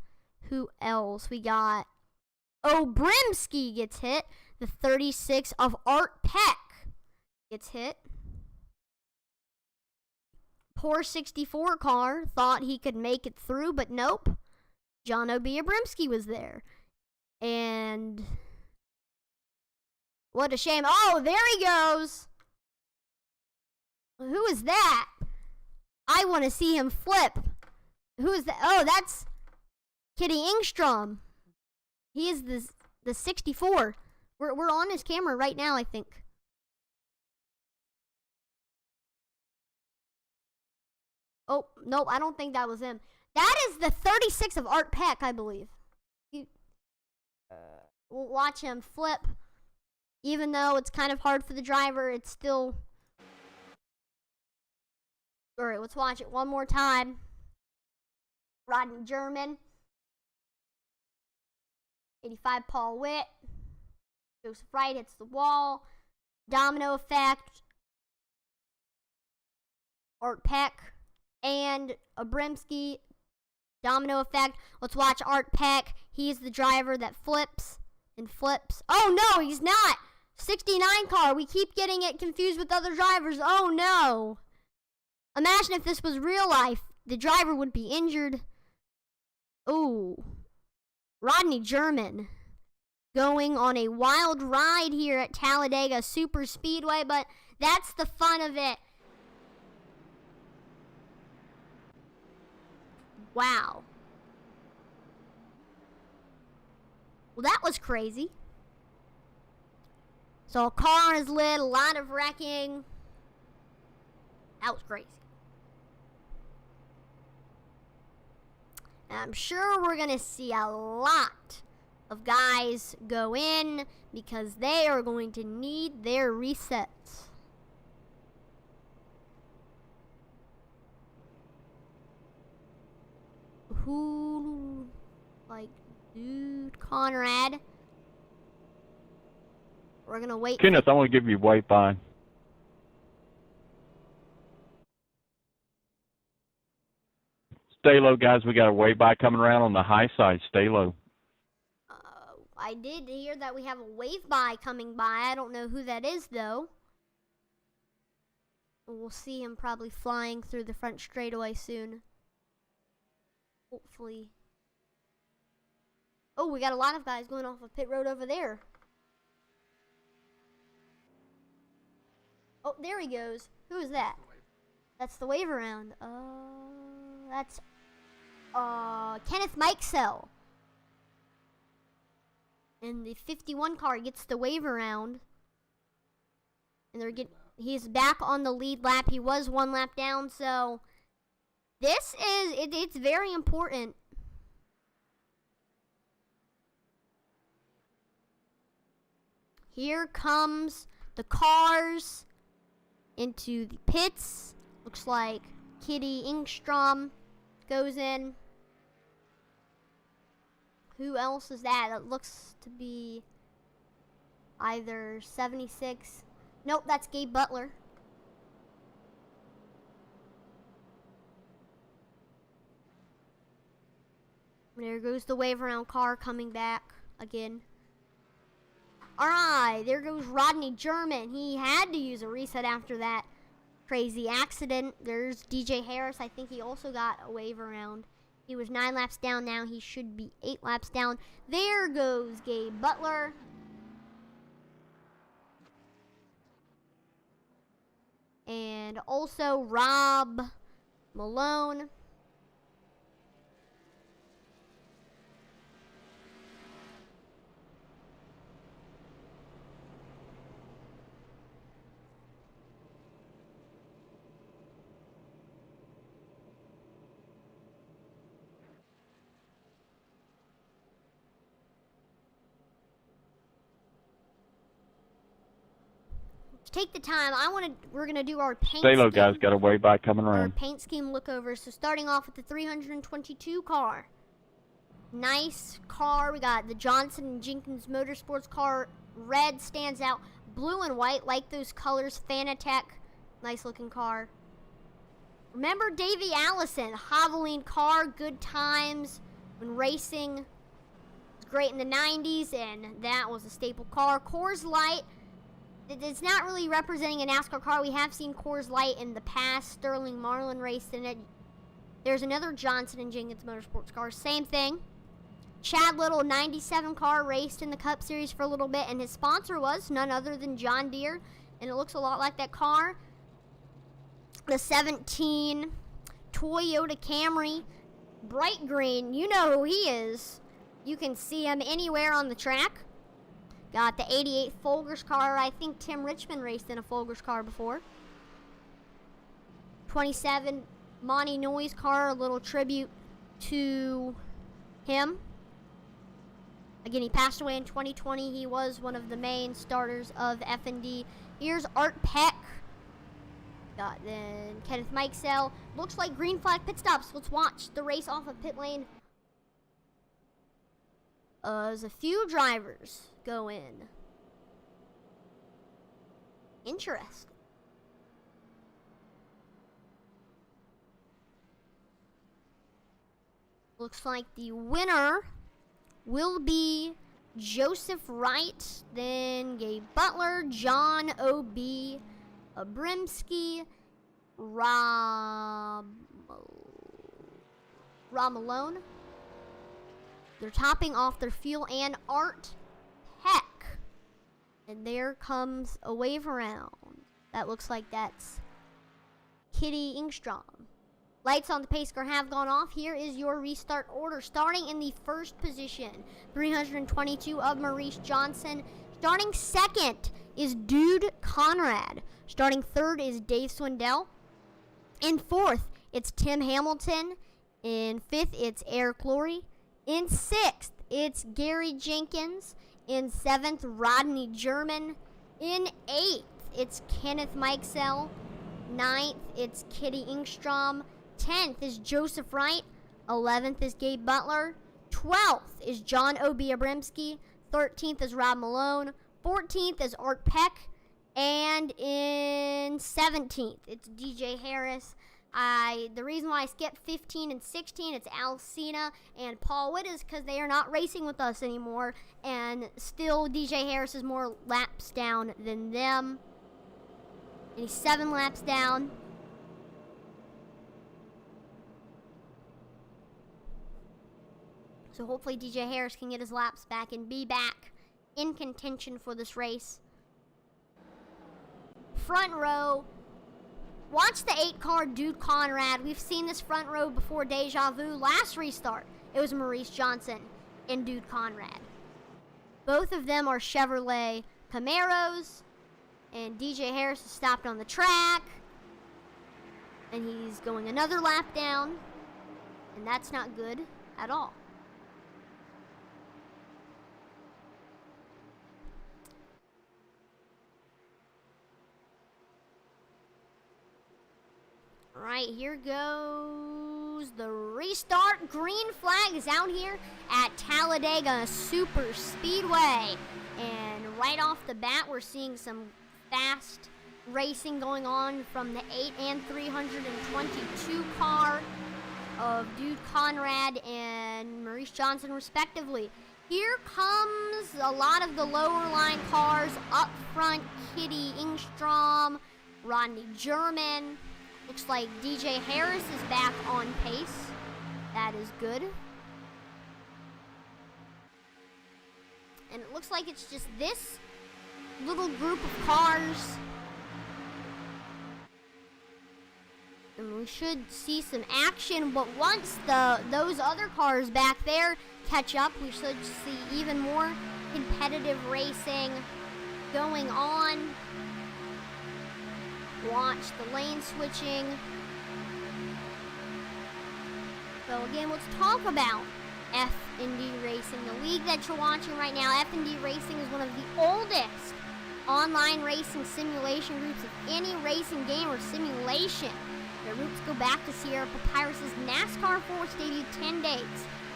Who else? We got Obrimski gets hit. The 36 of Art Peck gets hit. Poor 64 car thought he could make it through, but nope. John O.B. Abrimski was there. And what a shame. Oh, there he goes. Who is that? I want to see him flip. Who is that? Oh, that's Kitty Engstrom. He is the 64. We're on his camera right now, I think. Oh, nope, I don't think that was him. That is the 36 of Art Peck, I believe. We'll watch him flip. Even though it's kind of hard for the driver, it's still... Alright, let's watch it one more time. Rodney German. 85 Paul Witt. Joseph Wright hits the wall. Domino effect. Art Peck and Abrimski. Domino effect. Let's watch Art Peck. He's the driver that flips and flips. Oh no, he's not. 69 car. We keep getting it confused with other drivers. Oh no. Imagine if this was real life. The driver would be injured. Ooh. Rodney German going on a wild ride here at Talladega Superspeedway, but that's the fun of it. Wow. Well, that was crazy. So a car is lit, a lot of wrecking. That was crazy. And I'm sure we're going to see a lot of guys go in because they are going to need their resets. Who, like, dude, Conrad. We're going to wait. Kenneth, I want to give you white by. Stay low, guys. We got a way by coming around on the high side. Stay low. I did hear that we have a wave by coming by. I don't know who that is, though. We'll see him probably flying through the front straightaway soon. Hopefully. Oh, we got a lot of guys going off of pit road over there. Oh, there he goes. Who is that? That's the wave around. That's Kenneth Mikesell. And the 51 car gets the wave around. And he's back on the lead lap. He was one lap down, so this is it's very important. Here comes the cars into the pits. Looks like Kitty Engstrom goes in. Who else is that? It looks to be either 76. Nope, that's Gabe Butler. There goes the wave around car coming back again. Alright, there goes Rodney German. He had to use a reset after that crazy accident. There's DJ Harris. I think he also got a wave around. He was 9 laps down. Now he should be 8 laps down. There goes Gabe Butler. And also Rob Malone. take the time. We're gonna do our paint Stalo scheme. guy's got a way by coming Our around. paint scheme look over. So starting off with the 322 car. Nice car. We got the Johnson & Jenkins Motorsports car. Red stands out. Blue and white, like those colors. Fanatec. Nice looking car. Remember Davey Allison, Havoline car, good times when racing was great in the 90s, and that was a staple car. Coors Light, it's not really representing a NASCAR car. We have seen Coors Light in the past. Sterling Marlin raced in it. There's another Johnson & Jenkins Motorsports car, same thing. Chad Little, 97 car, raced in the Cup Series for a little bit, and his sponsor was none other than John Deere, and it looks a lot like that car. The 17 Toyota Camry, bright green. You know who he is. You can see him anywhere on the track. Got the 88 Folgers car. I think Tim Richmond raced in a Folgers car before. 27 Monty Noise car, a little tribute to him. Again, he passed away in 2020. He was one of the main starters of FND. Here's Art Peck. Got then Kenneth Mikesell. Looks like green flag pit stops. Let's watch the race off of pit lane. There's a few drivers go in. Interesting. Looks like the winner will be Joseph Wright, then Gabe Butler, John O.B. Abrimsky, Rob Malone. They're topping off their fuel, and Art Peck. And there comes a wave around. That looks like that's Kitty Ingstrom. Lights on the pace car have gone off. Here is your restart order. Starting in the first position, 322 of Maurice Johnson. Starting second is Dude Conrad. Starting third is Dave Swindell. In fourth, it's Tim Hamilton. In fifth, it's Eric Laurie. In sixth, it's Gary Jenkins. In seventh, Rodney German. In eighth, it's Kenneth Mikesell. Ninth, it's Kitty Ingstrom. 10th is Joseph Wright. 11th is Gabe Butler. 12th is John O.B. Abrimsky. 13th is Rob Malone. 14th is Art Peck. And in 17th, it's DJ Harris. The reason why I skipped 15 and 16, it's Al Cena and Paul Witt, is because they are not racing with us anymore. And still, DJ Harris is more laps down than them. And he's 7 laps down. So hopefully DJ Harris can get his laps back and be back in contention for this race. Front row. Watch the 8-car Dude Conrad. We've seen this front row before. Deja vu. Last restart, it was Maurice Johnson and Dude Conrad. Both of them are Chevrolet Camaros. And DJ Harris is stopped on the track. And he's going another lap down. And that's not good at all. All right, here goes the restart. Green flag is out here at Talladega Superspeedway. And right off the bat, we're seeing some fast racing going on from the 8 and 322 car of Dude Conrad and Maurice Johnson, respectively. Here comes a lot of the lower line cars. Up front, Kitty Ingstrom, Rodney German. Looks like DJ Harris is back on pace. That is good. And it looks like it's just this little group of cars. And we should see some action, but once those other cars back there catch up, we should see even more competitive racing going on. Watch the lane switching. So again, let's talk about FND Racing, the league that you're watching right now. FND Racing is one of the oldest online racing simulation groups of any racing game or simulation. Their roots go back to Sierra Papyrus' NASCAR Force debuted 10 days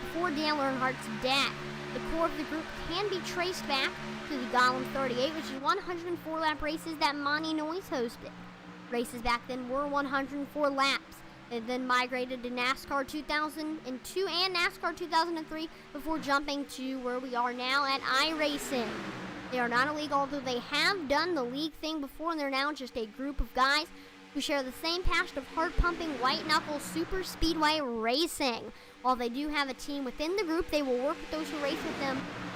before Dan Earnhardt's death. The core of the group can be traced back to the Gollum 38, which is 104-lap races that Monty Noise hosted. Races back then were 104 laps. They then migrated to NASCAR 2002 and NASCAR 2003 before jumping to where we are now at iRacing. They are not a league, although they have done the league thing before, and they're now just a group of guys who share the same passion of hard-pumping, white-knuckle super speedway racing. While they do have a team within the group, they will work with those who race with them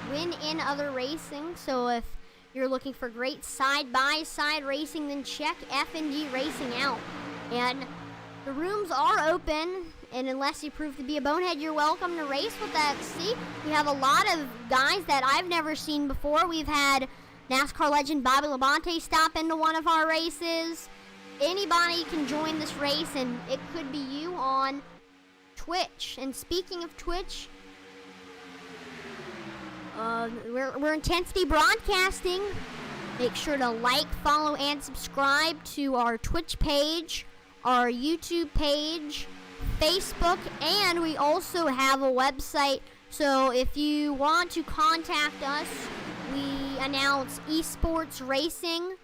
when in other racing. So if you're looking for great side-by-side racing, then check FND Racing out. And the rooms are open, and unless you prove to be a bonehead, you're welcome to race with XC. We have a lot of guys that I've never seen before. We've had NASCAR legend Bobby Labonte stop into one of our races. Anybody can join this race, and it could be you on Twitch. And speaking of Twitch, we're Intensity Broadcasting. Make sure to like, follow, and subscribe to our Twitch page, our YouTube page, Facebook, and we also have a website. So if you want to contact us, we announce esports racing.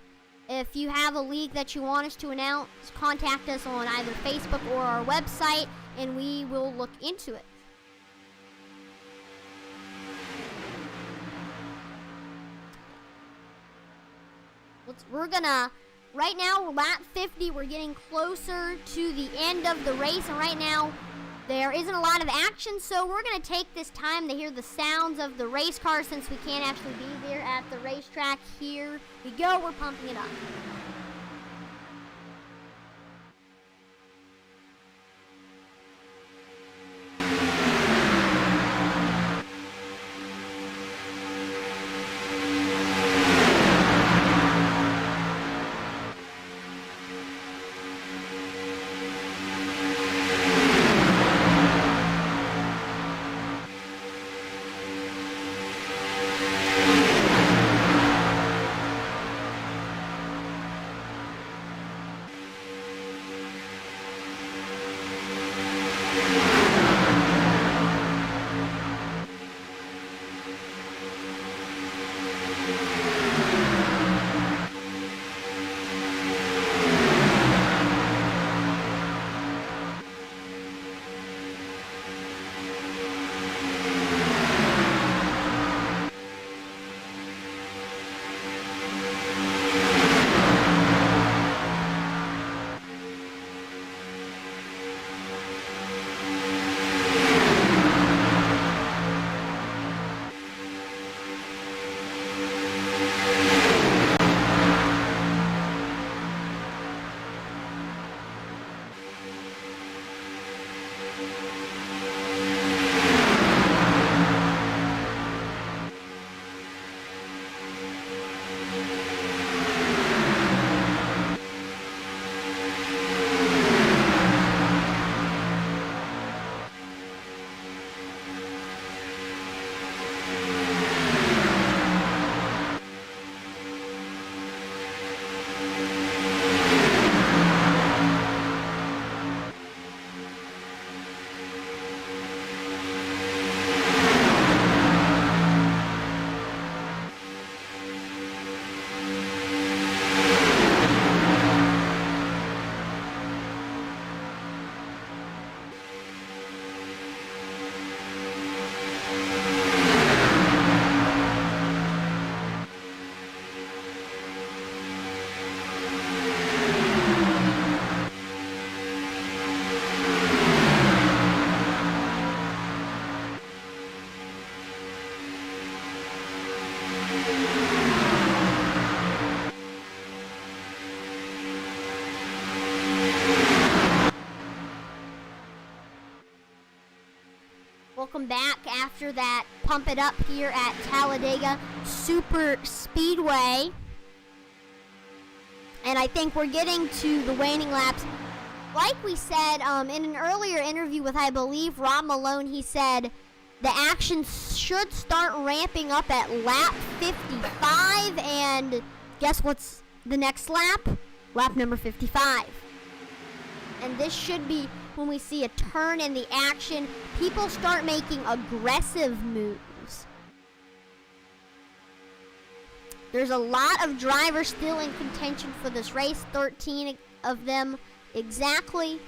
If you have a league that you want us to announce, contact us on either Facebook or our website, and we will look into it. Right now we're lap 50, we're getting closer to the end of the race, and right now there isn't a lot of action, so we're going to take this time to hear the sounds of the race car since we can't actually be there at the racetrack. Here we go, we're pumping it up. Welcome back after that pump it up here at Talladega Superspeedway. And I think we're getting to the waning laps. Like we said in an earlier interview with, I believe, Rob Malone, he said the action should start ramping up at lap 55, and guess what's the next lap? Lap number 55. And this should be when we see a turn in the action. People start making aggressive moves. There's a lot of drivers still in contention for this race. 13 of them exactly.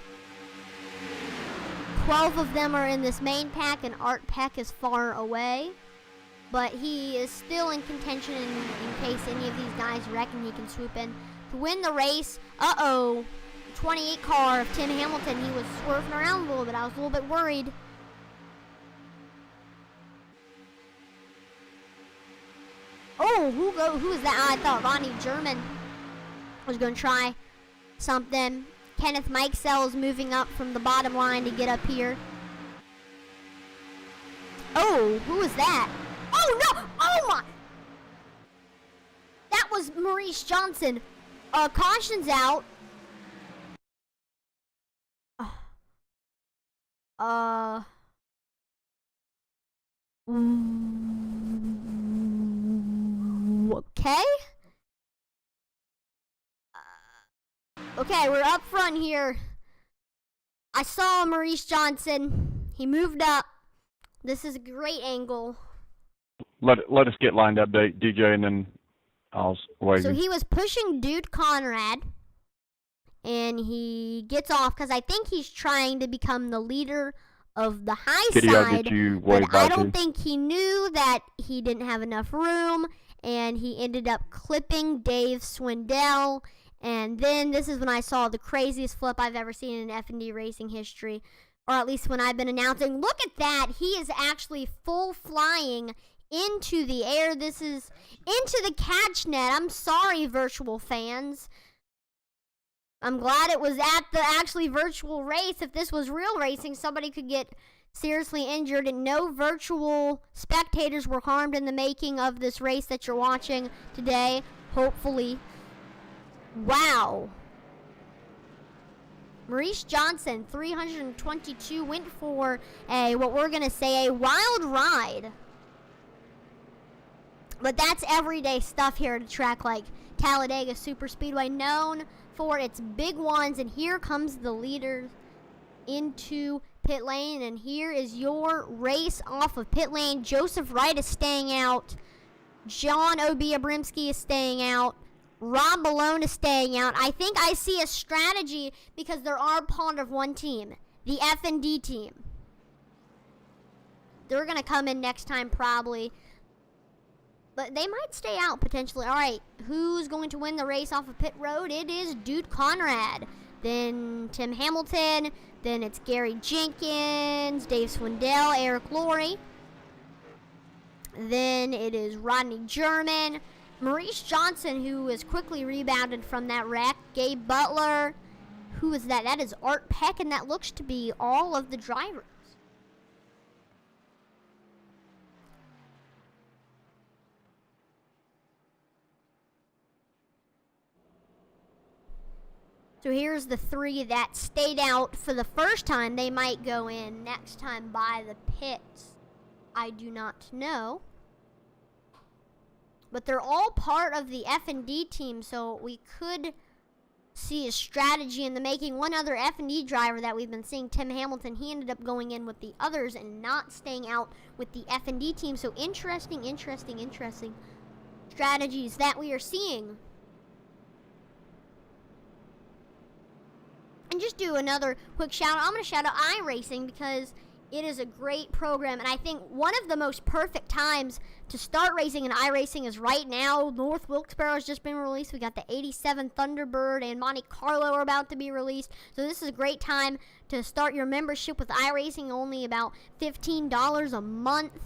12 of them are in this main pack, and Art Peck is far away. But he is still in contention in case any of these guys reckon he can swoop in to win the race. Uh-oh. 28 car of Tim Hamilton. He was swerving around a little bit. I was a little bit worried. Oh, who is that? I thought Ronnie German was going to try something. Kenneth Mikesell is moving up from the bottom line to get up here. Oh, who is that? Oh, no! Oh, my! That was Maurice Johnson. Caution's out. Okay. Okay, we're up front here. I saw Maurice Johnson. He moved up. This is a great angle. Let us get lined up, DJ, and then I'll wait. So he was pushing Dude Conrad, and he gets off because I think he's trying to become the leader of the high Kitty, side. I'll get you But I don't think he knew that he didn't have enough room, and he ended up clipping Dave Swindell. And then this is when I saw the craziest flip I've ever seen in FND racing history, or at least when I've been announcing. Look at that. He is actually full flying into the air. This is into the catch net. I'm sorry, virtual fans. I'm glad it was at the actually virtual race. If this was real racing, somebody could get seriously injured, and no virtual spectators were harmed in the making of this race that you're watching today, hopefully. Wow. Maurice Johnson, 322, went for what we're going to say, a wild ride. But that's everyday stuff here at a track like Talladega Superspeedway, known for its big ones. And here comes the leader into pit lane. And here is your race off of pit lane. Joseph Wright is staying out. John Obiabrimsky is staying out. Rob Malone is staying out. I think I see a strategy because they're all part of one team, the FND team. They're going to come in next time probably, but they might stay out potentially. All right, who's going to win the race off of pit road? It is Dude Conrad, then Tim Hamilton, then it's Gary Jenkins, Dave Swindell, Eric Laurie. Then it is Rodney German, Maurice Johnson, who is quickly rebounded from that wreck, Gabe Butler. Who is that? That is Art Peck, and that looks to be all of the drivers. So here's the three that stayed out for the first time. They might go in next time by the pits. I do not know. But they're all part of the FND team, so we could see a strategy in the making. One other FND driver that we've been seeing, Tim Hamilton, he ended up going in with the others and not staying out with the FND team. So interesting strategies that we are seeing. And just do another quick shout out. I'm going to shout out iRacing because it is a great program, and I think one of the most perfect times to start racing in iRacing is right now. North Wilkesboro has just been released. We got the 87 Thunderbird and Monte Carlo are about to be released. So this is a great time to start your membership with iRacing, only about $15 a month.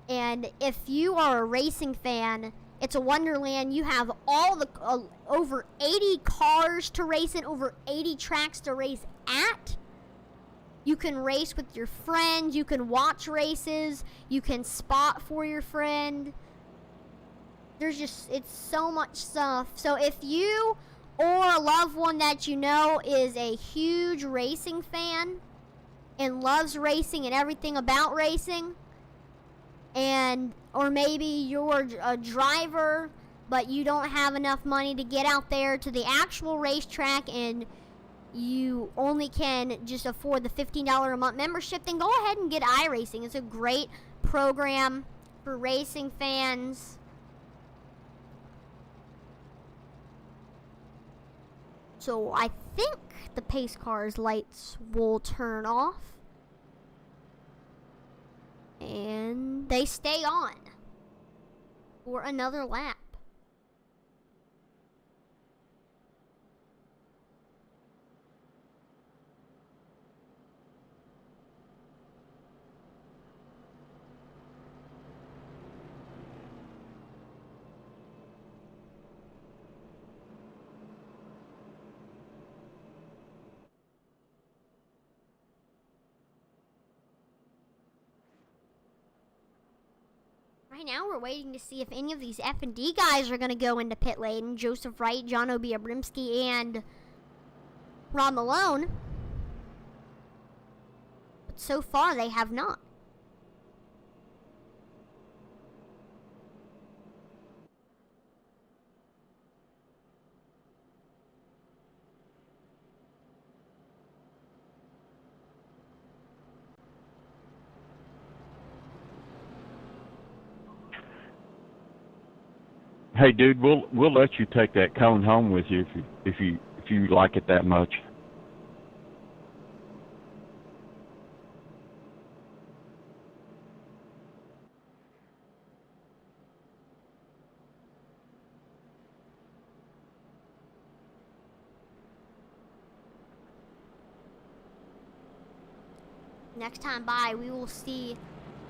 And if you are a racing fan, it's a wonderland. You have all the over 80 cars to race in, over 80 tracks to race at. You can race with your friends. You can watch races. You can spot for your friend. It's so much stuff. So if you or a loved one that you know is a huge racing fan and loves racing and everything about racing, or maybe you're a driver but you don't have enough money to get out there to the actual racetrack and you only can just afford the $15 a month membership, then go ahead and get iRacing. It's a great program for racing fans. So I think the pace car's lights will turn off. And they stay on for another lap. Right now, we're waiting to see if any of these FND guys are going to go into pit lane. Joseph Wright, John Obiabrimski, and Rob Malone. But so far, they have not. Hey, dude, we'll let you take that cone home with you if you like it that much. Next time by, we will see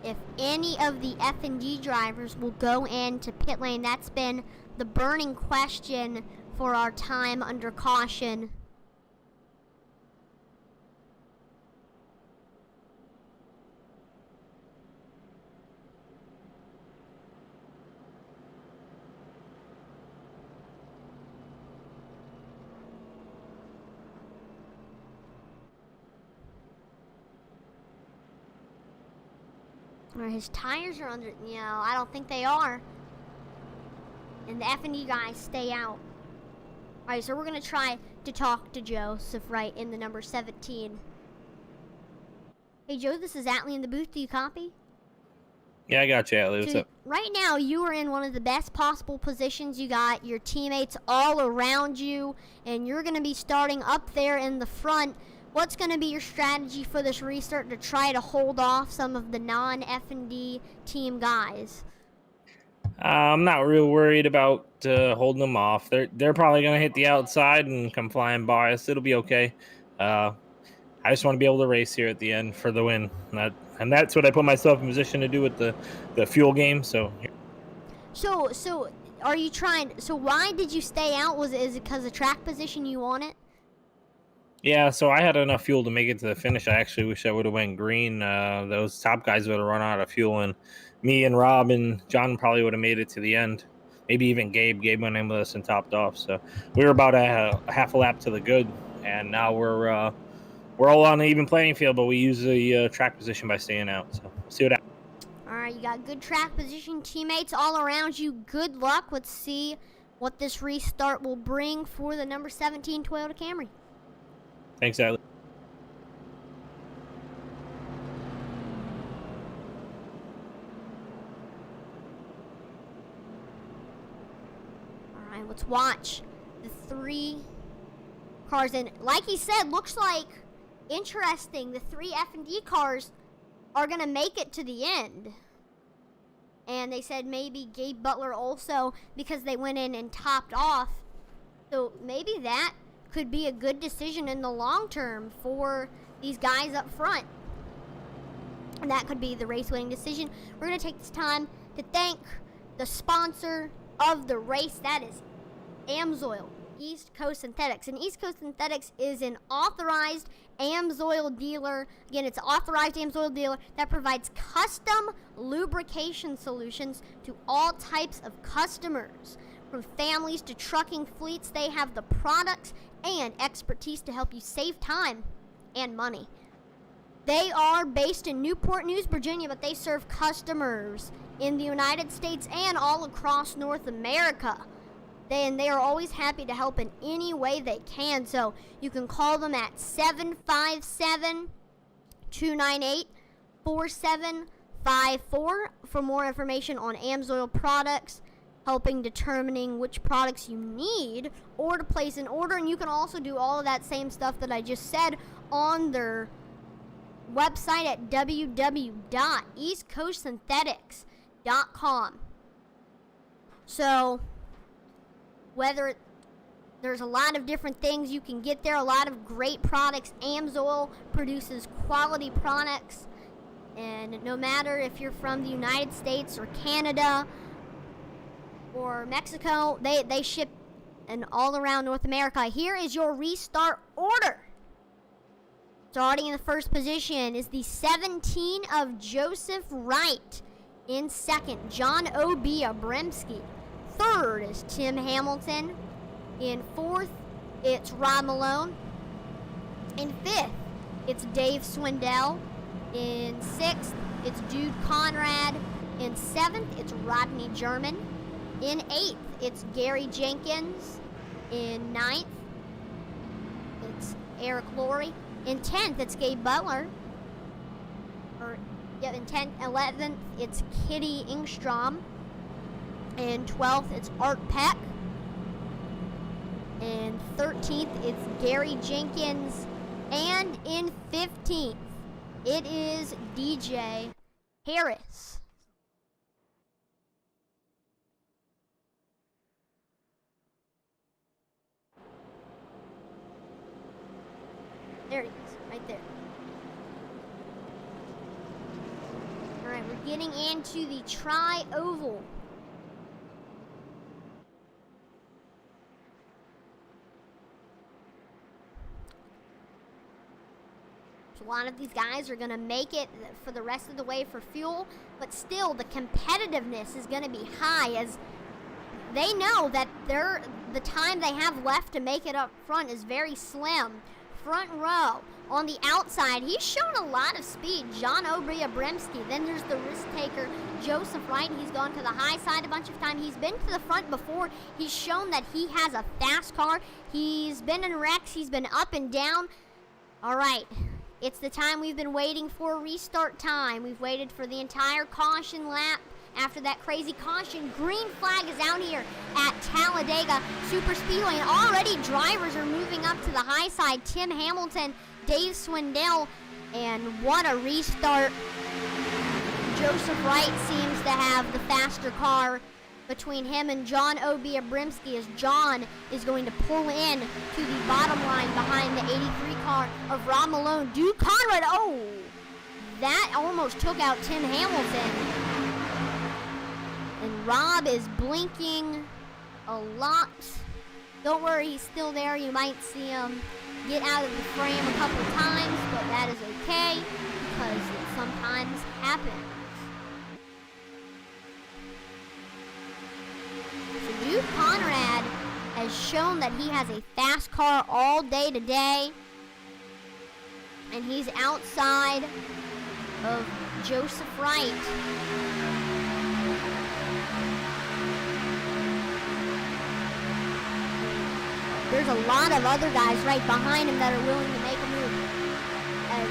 if any of the FND drivers will go into pit lane. That's been the burning question for our time under caution. Or his tires are under, I don't think they are. And the FND guys stay out. Alright, so we're going to try to talk to Joseph Wright in the number 17. Hey, Joe, this is Atlee in the booth. Do you copy? Yeah, I got you, Atlee. What's up? Right now, you are in one of the best possible positions. You got your teammates all around you, and you're going to be starting up there in the front. What's going to be your strategy for this restart to try to hold off some of the non-FND team guys? I'm not real worried about holding them off. They're probably going to hit the outside and come flying by us. It'll be okay. I just want to be able to race here at the end for the win. And that's what I put myself in position to do with the fuel game. So are you trying? So why did you stay out? Is it because of track position you want it? Yeah, so I had enough fuel to make it to the finish. I actually wish I would have went green. Those top guys would have run out of fuel, and me and Rob and John probably would have made it to the end. Maybe even Gabe. Gabe went in with us and topped off. So we were about a half a lap to the good, and now we're all on an even playing field, but we use the track position by staying out. So we'll see what happens. All right, you got good track position, teammates all around you. Good luck. Let's see what this restart will bring for the number 17 Toyota Camry. Thanks, Atlee. All right, let's watch the three cars. And like he said, looks like interesting. The three F&D cars are going to make it to the end. And they said maybe Gabe Butler also because they went in and topped off. So maybe that could be a good decision in the long term for these guys up front. And that could be the race-winning decision. We're going to take this time to thank the sponsor of the race. That is AMSOIL, East Coast Synthetics. And East Coast Synthetics is an authorized AMSOIL dealer. Again, it's an authorized AMSOIL dealer that provides custom lubrication solutions to all types of customers. From families to trucking fleets, they have the products and expertise to help you save time and money. They are based in Newport News, Virginia, but they serve customers in the United States and all across North America. They are always happy to help in any way they can. So you can call them at 757-298-4754 for more information on AMSOIL products, helping determining which products you need or to place an order. And you can also do all of that same stuff that I just said on their website at www.eastcoastsynthetics.com. So there's a lot of different things you can get there, a lot of great products. AMSOIL produces quality products, and no matter if you're from the United States or Canada or Mexico, they ship and all around North America. Here is your restart order. Starting in the first position is the 17 of Joseph Wright. In second, John O.B. Abramski. Third is Tim Hamilton. In fourth, it's Rob Malone. In fifth, it's Dave Swindell. In sixth, it's Dude Conrad. In seventh, it's Rodney German. In eighth, it's Gary Jenkins. In ninth, it's Eric Laurie. In 10th, it's Gabe Butler. In 11th, it's Kitty Ingstrom. In 12th, it's Art Peck. In 13th, it's Gary Jenkins. And in 15th, it is DJ Harris. There he is, right there. All right, we're getting into the tri-oval. So a lot of these guys are going to make it for the rest of the way for fuel, but still the competitiveness is going to be high as they know that the time they have left to make it up front is very slim. Front row. On the outside, he's shown a lot of speed. John O'Brien Abramski. Then there's the risk taker, Joseph Wright. He's gone to the high side a bunch of times. He's been to the front before. He's shown that he has a fast car. He's been in wrecks. He's been up and down. All right. It's the time we've been waiting for, restart time. We've waited for the entire caution lap. After that crazy caution, green flag is out here at Talladega Superspeedway, and already drivers are moving up to the high side. Tim Hamilton, Dave Swindell, and what a restart. Joseph Wright seems to have the faster car between him and John O.B. Abramski, as John is going to pull in to the bottom line behind the 83 car of Rob Malone. Dude Conrad, oh, that almost took out Tim Hamilton. And Rob is blinking a lot. Don't worry, he's still there. You might see him get out of the frame a couple times, but that is okay because it sometimes happens. So Duke Conrad has shown that he has a fast car all day today. And he's outside of Joseph Wright. There's a lot of other guys right behind him that are willing to make a move. As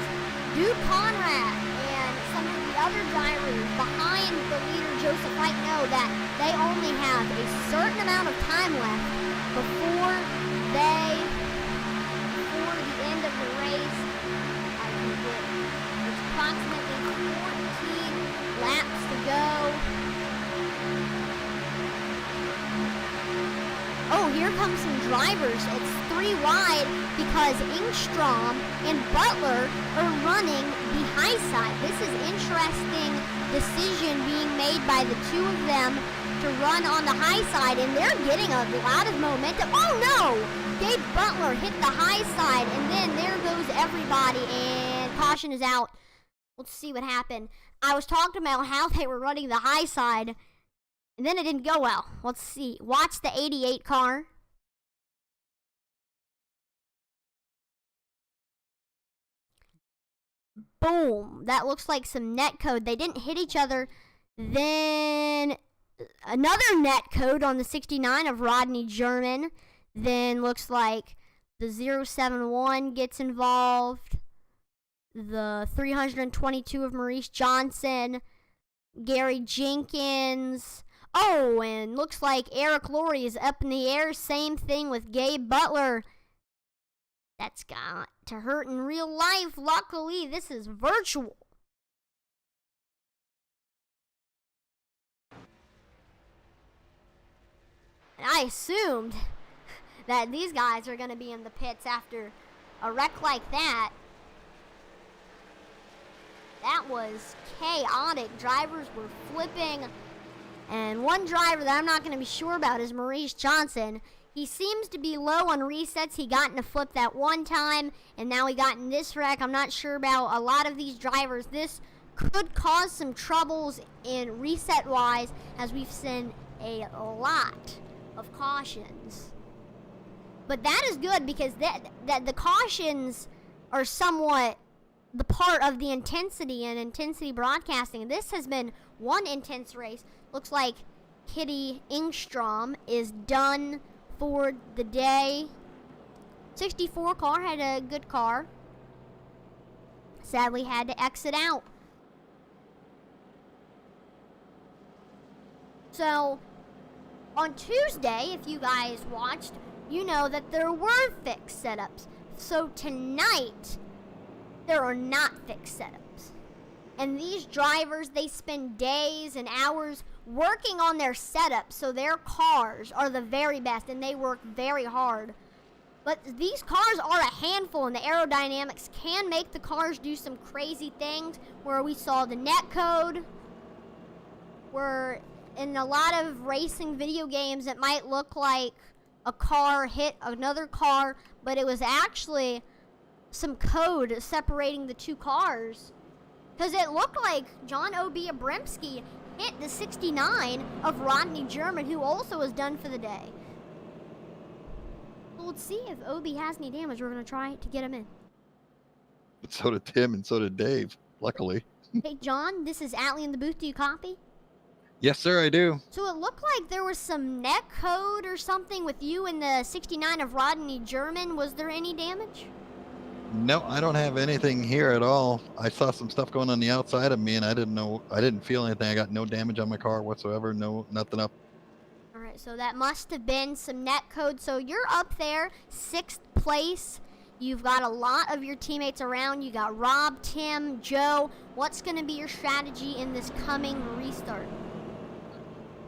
Duke Conrad and some of the other drivers behind the leader, Joseph Wright, know that they only have a certain amount of time left before the end of the race. There's approximately 14 laps to go. Oh, here comes some drivers. It's 3 wide because Ingstrom and Butler are running the high side. This is interesting decision being made by the two of them to run on the high side, and they're getting a lot of momentum. Oh no! Gabe Butler hit the high side, and then there goes everybody, and caution is out. Let's see what happened. I was talking about how they were running the high side, and then it didn't go well. Let's see. Watch the 88 car. boom. That looks like some net code. They didn't hit each other. Then another net code on the 69 of Rodney German. Then looks like the 071 gets involved. The 322 of Maurice Johnson. Gary Jenkins. Oh, and looks like Eric Laurie is up in the air. Same thing with Gabe Butler. That's got to hurt in real life. Luckily, this is virtual. And I assumed that these guys are going to be in the pits after a wreck like that. That was chaotic. Drivers were flipping. And one driver that I'm not going to be sure about is Maurice Johnson. He seems to be low on resets. He got in a flip that one time, and now he got in this wreck. I'm not sure about a lot of these drivers. This could cause some troubles in reset-wise, as we've seen a lot of cautions. But that is good, because that the cautions are somewhat the part of the intensity and intensity broadcasting. This has been one intense race. Looks like Kitty Ingstrom is done for the day. 64 car had a good car. Sadly had to exit out. So on Tuesday, if you guys watched, you know that there were fixed setups. So tonight, there are not fixed setups. And these drivers, they spend days and hours working on their setup, so their cars are the very best, and they work very hard. But these cars are a handful, and the aerodynamics can make the cars do some crazy things, where we saw the net code, where in a lot of racing video games, it might look like a car hit another car, but it was actually some code separating the two cars. Because it looked like John O.B. Abramski hit the 69 of Rodney German, who also was done for the day. Well, let's see if Obi has any damage. We're going to try to get him in. So did Tim and so did Dave, luckily. Hey, John, this is Atlee in the booth. Do you copy? Yes, sir, I do. So it looked like there was some net code or something with you in the 69 of Rodney German. Was there any damage? No, I don't have anything here at all. I saw some stuff going on the outside of me, and I didn't feel anything. I got no damage on my car whatsoever. No, nothing up. All right, so that must have been some net code. So you're up there, 6th place. You've got a lot of your teammates around. You got Rob, Tim, Joe. What's going to be your strategy in this coming restart?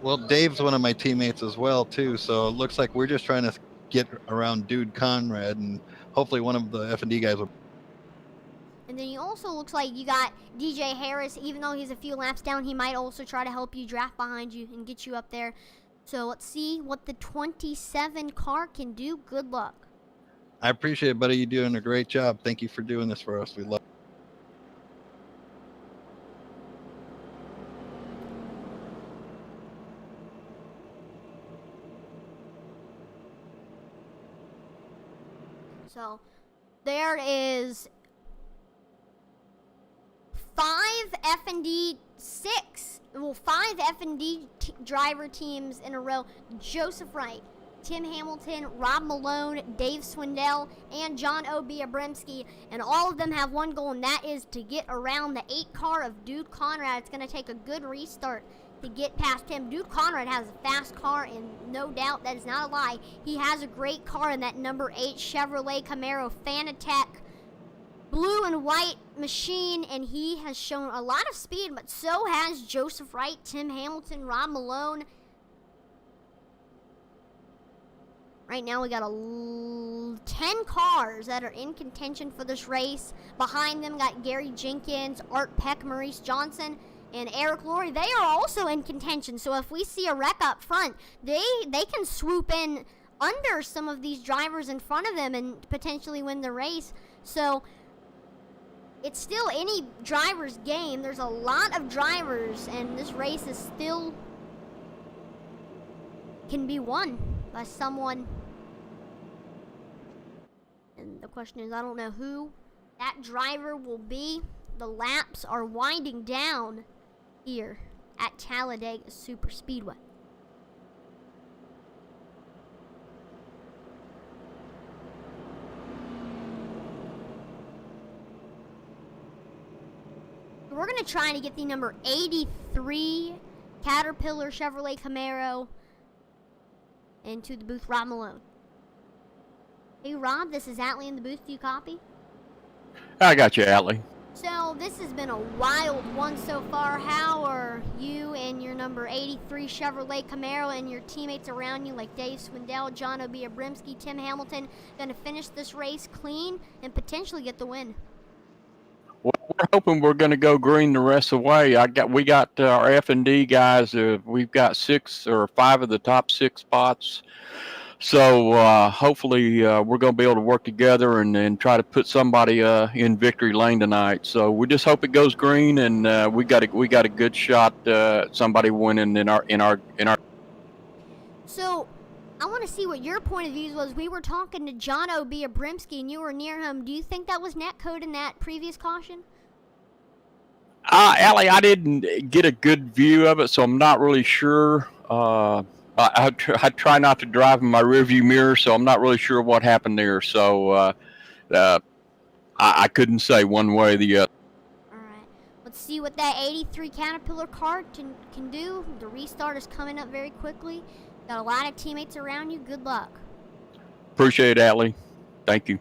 Well, Dave's one of my teammates as well, too. So it looks like we're just trying to get around Dude Conrad, and hopefully one of the FND guys will. And then you also looks like you got DJ Harris. Even though he's a few laps down, he might also try to help you draft behind you and get you up there. So let's see what the 27 car can do. Good luck. I appreciate it, buddy. You're doing a great job. Thank you for doing this for us. We love it. So there is 5 FND driver teams in a row. Joseph Wright, Tim Hamilton, Rob Malone, Dave Swindell, and John O.B. Abramski. And all of them have one goal, and that is to get around the 8 car of Dude Conrad. It's going to take a good restart to get past him. Dude Conrad has a fast car, and no doubt that is not a lie. He has a great car in that number 8 Chevrolet Camaro Fanatec blue and white machine, and he has shown a lot of speed, but so has Joseph Wright, Tim Hamilton, Rob Malone. Right now we got 10 cars that are in contention for this race. Behind them got Gary Jenkins, Art Peck, Maurice Johnson, and Eric Laurie. They are also in contention, so if we see a wreck up front, they can swoop in under some of these drivers in front of them and potentially win the race. So it's still any driver's game. There's a lot of drivers, and this race is still can be won by someone. And the question is, I don't know who that driver will be. the laps are winding down here at Talladega Superspeedway. We're going to try to get the number 83 Caterpillar Chevrolet Camaro into the booth. Rob Malone. Hey Rob, this is Atlee in the booth. Do you copy? I got you, Atlee. So this has been a wild one so far. How are you and your number 83 Chevrolet Camaro and your teammates around you like Dave Swindell, John Obiabrimski, Tim Hamilton going to finish this race clean and potentially get the win? Well, we're hoping we're going to go green the rest of the way. We got our FND guys. We've got 6 or 5 of the top 6 spots. So hopefully we're going to be able to work together and try to put somebody in victory lane tonight. So we just hope it goes green, and we got a good shot at somebody winning in our. So I want to see what your point of view was. We were talking to John Obiabrimski, and you were near him. Do you think that was net code in that previous caution? Allie, I didn't get a good view of it, so I'm not really sure. I try not to drive in my rearview mirror, so I'm not really sure what happened there. So I couldn't say one way or the other. All right. Let's see what that 83 Caterpillar car can do. The restart is coming up very quickly. Got a lot of teammates around you. Good luck. Appreciate it, Atlee. Thank you.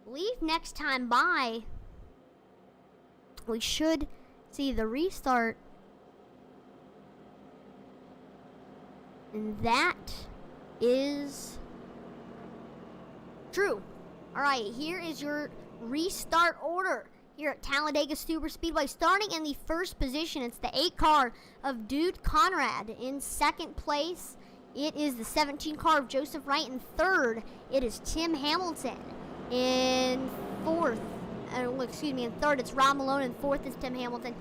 I believe next time by, we should see the restart. And that is true. All right, here is your restart order here at Talladega Superspeedway. Starting in the first position, it's the 8 car of Dude Conrad. In second place, it is the 17 car of Joseph Wright. In third, it is Tim Hamilton. In third, it's Rob Malone. In fourth is Tim Hamilton.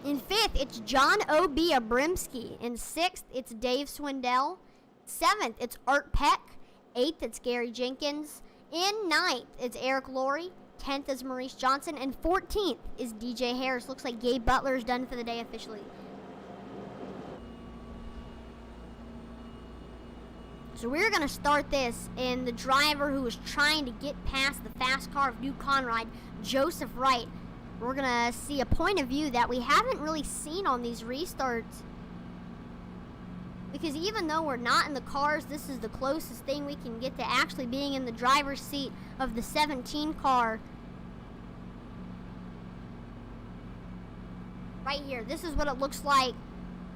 In fifth, it's John Obiabrimski. In sixth, it's Dave Swindell. Seventh, it's Art Peck. Eighth, it's Gary Jenkins. In ninth, it's Eric Laurie. 10th is Maurice Johnson. And 14th is DJ Harris. Looks like Gabe Butler is done for the day officially. So we're going to start this, and the driver who was trying to get past the fast car of Duke Conrad, Joseph Wright, we're going to see a point of view that we haven't really seen on these restarts. Because even though we're not in the cars, this is the closest thing we can get to actually being in the driver's seat of the 17 car. Right here, this is what it looks like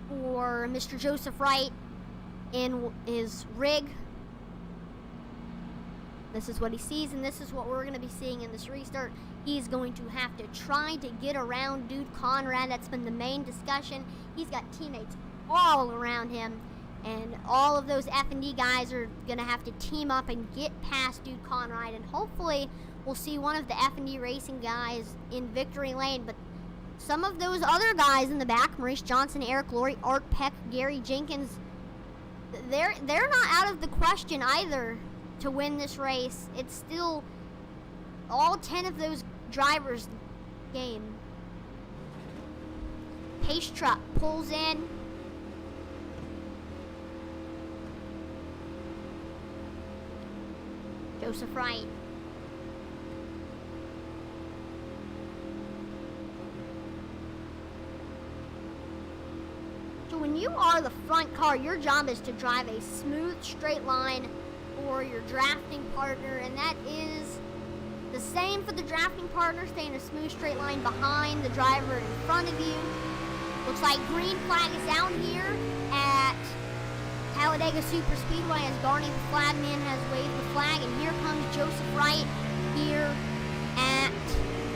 for Mr. Joseph Wright in his rig. This is what he sees, and this is what we're going to be seeing in this restart. He's going to have to try to get around Dude Conrad. That's been the main discussion. He's got teammates all around him, and all of those FND guys are going to have to team up and get past Dude Conrad, and hopefully we'll see one of the FND Racing guys in victory lane. But some of those other guys in the back, Maurice Johnson, Eric Laurie, Art Peck, Gary Jenkins, they're not out of the question either to win this race. It's still all 10 of those drivers' game. Pace truck pulls in. Joseph Wright. So when you are the front car, your job is to drive a smooth, straight line for your drafting partner, and that is the same for the drafting partner, staying a smooth, straight line behind the driver in front of you. Looks like green flag is out here at Talladega Superspeedway as Barney the flagman has waved the flag, and here comes Joseph Wright here at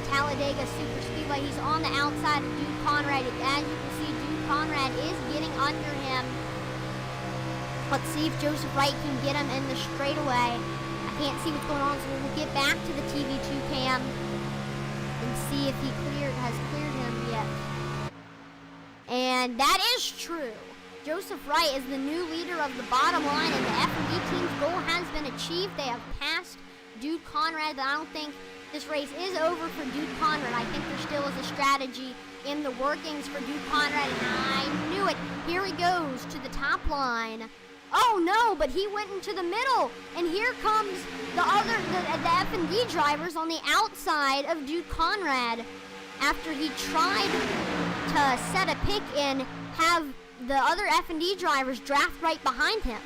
Talladega Superspeedway. He's on the outside of Duke Conrad. As you can see, Duke Conrad is getting under him. Let's see if Joseph Wright can get him in the straightaway. I can't see what's going on, so we'll get back to the TV2 cam and see if he has cleared him yet. And that is true. Joseph Wright is the new leader of the bottom line, and the FND team's goal has been achieved. They have passed Dude Conrad, but I don't think this race is over for Dude Conrad. I think there still is a strategy in the workings for Dude Conrad, and I knew it. Here he goes to the top line. Oh no, but he went into the middle, and here comes the FND drivers on the outside of Dude Conrad after he tried to set a pick and have the other FND drivers draft right behind him.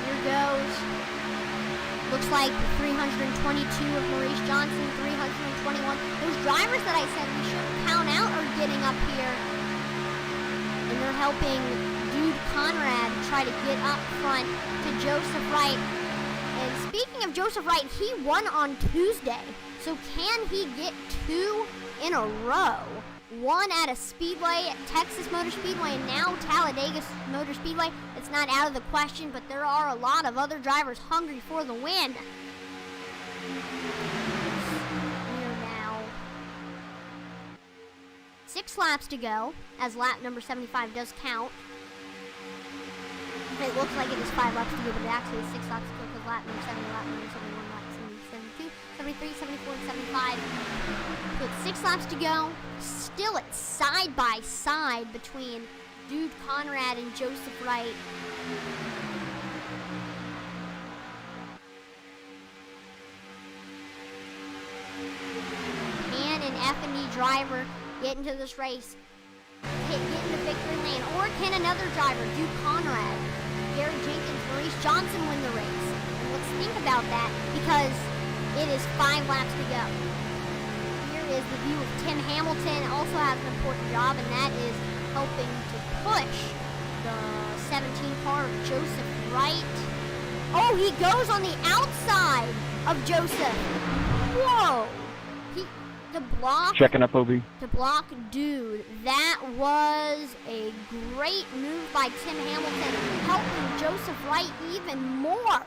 Here goes. Looks like 322 of Maurice Johnson, 321. Those drivers that I said we shouldn't count out are getting up here. And they're helping Dude Conrad try to get up front to Joseph Wright. And speaking of Joseph Wright, he won on Tuesday. So can he get 2 in a row? One at a speedway, Texas Motor Speedway, and now Talladega Motor Speedway. It's not out of the question, but there are a lot of other drivers hungry for the win. Here now. 6 laps to go, as lap number 75 does count. It looks like it is 5 laps to go, but it actually is 6 laps to go because lap number 70, lap number 71, lap 72, 73, 74, and 75. With 6 laps to go, still it's side by side between Dude Conrad and Joseph Wright. Can an FND driver get into this race, get into victory lane, or can another driver, Dude Conrad, Gary Jenkins, Maurice Johnson win the race? And let's think about that because it is 5 laps to go. Here is the view of Tim Hamilton, also has an important job, and that is helping to push the 17 car of Joseph Wright. Oh, he goes on the outside of Joseph. Whoa! The block. Checking up, OB. To block Dude. That was a great move by Tim Hamilton, helping Joseph Wright even more.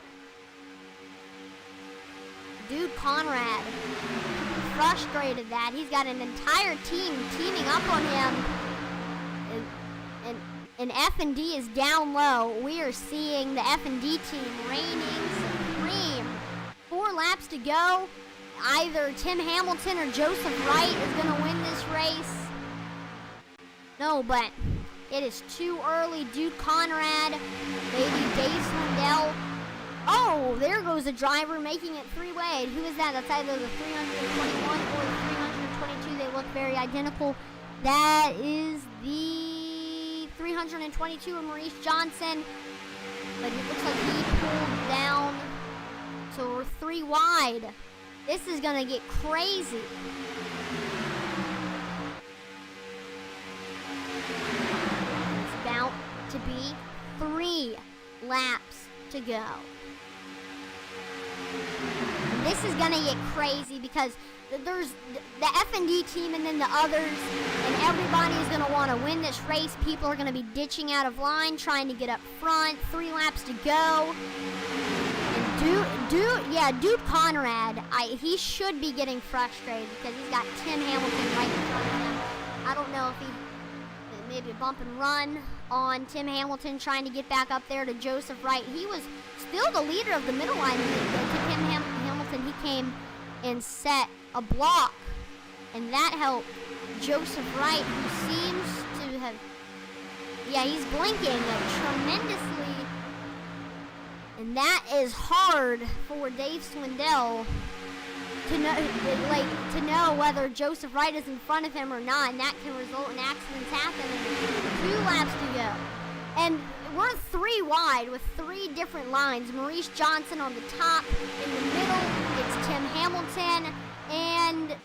Dude Conrad frustrated that. He's got an entire team teaming up on him. And FND is down low. We are seeing the FND team reigning supreme. 4 laps to go. Either Tim Hamilton or Joseph Wright is going to win this race. No, but it is too early. Dude Conrad, maybe Dave Swindell. Oh, there goes a driver making it 3-way. Who is that? That's either the 321 or the 322. They look very identical. That is the 322 of Maurice Johnson. But it looks like he pulled down. So we're 3 wide. This is going to get crazy. It's about to be 3 laps to go. And this is going to get crazy because there's the FND team and then the others, and everybody is going to want to win this race. People are going to be ditching out of line, trying to get up front. 3 laps to go. Dude Conrad, he should be getting frustrated because he's got Tim Hamilton right in front of him. I don't know if he maybe a bump and run on Tim Hamilton trying to get back up there to Joseph Wright. He was still the leader of the middle line. To Tim Hamilton, he came and set a block, and that helped Joseph Wright, who seems to have, he's blinking tremendously. And that is hard for Dave Swindell to know whether Joseph Wright is in front of him or not, and that can result in accidents happening. 2 laps to go. And we're 3 wide with 3 different lines. Maurice Johnson on the top. In the middle, it's Tim Hamilton. And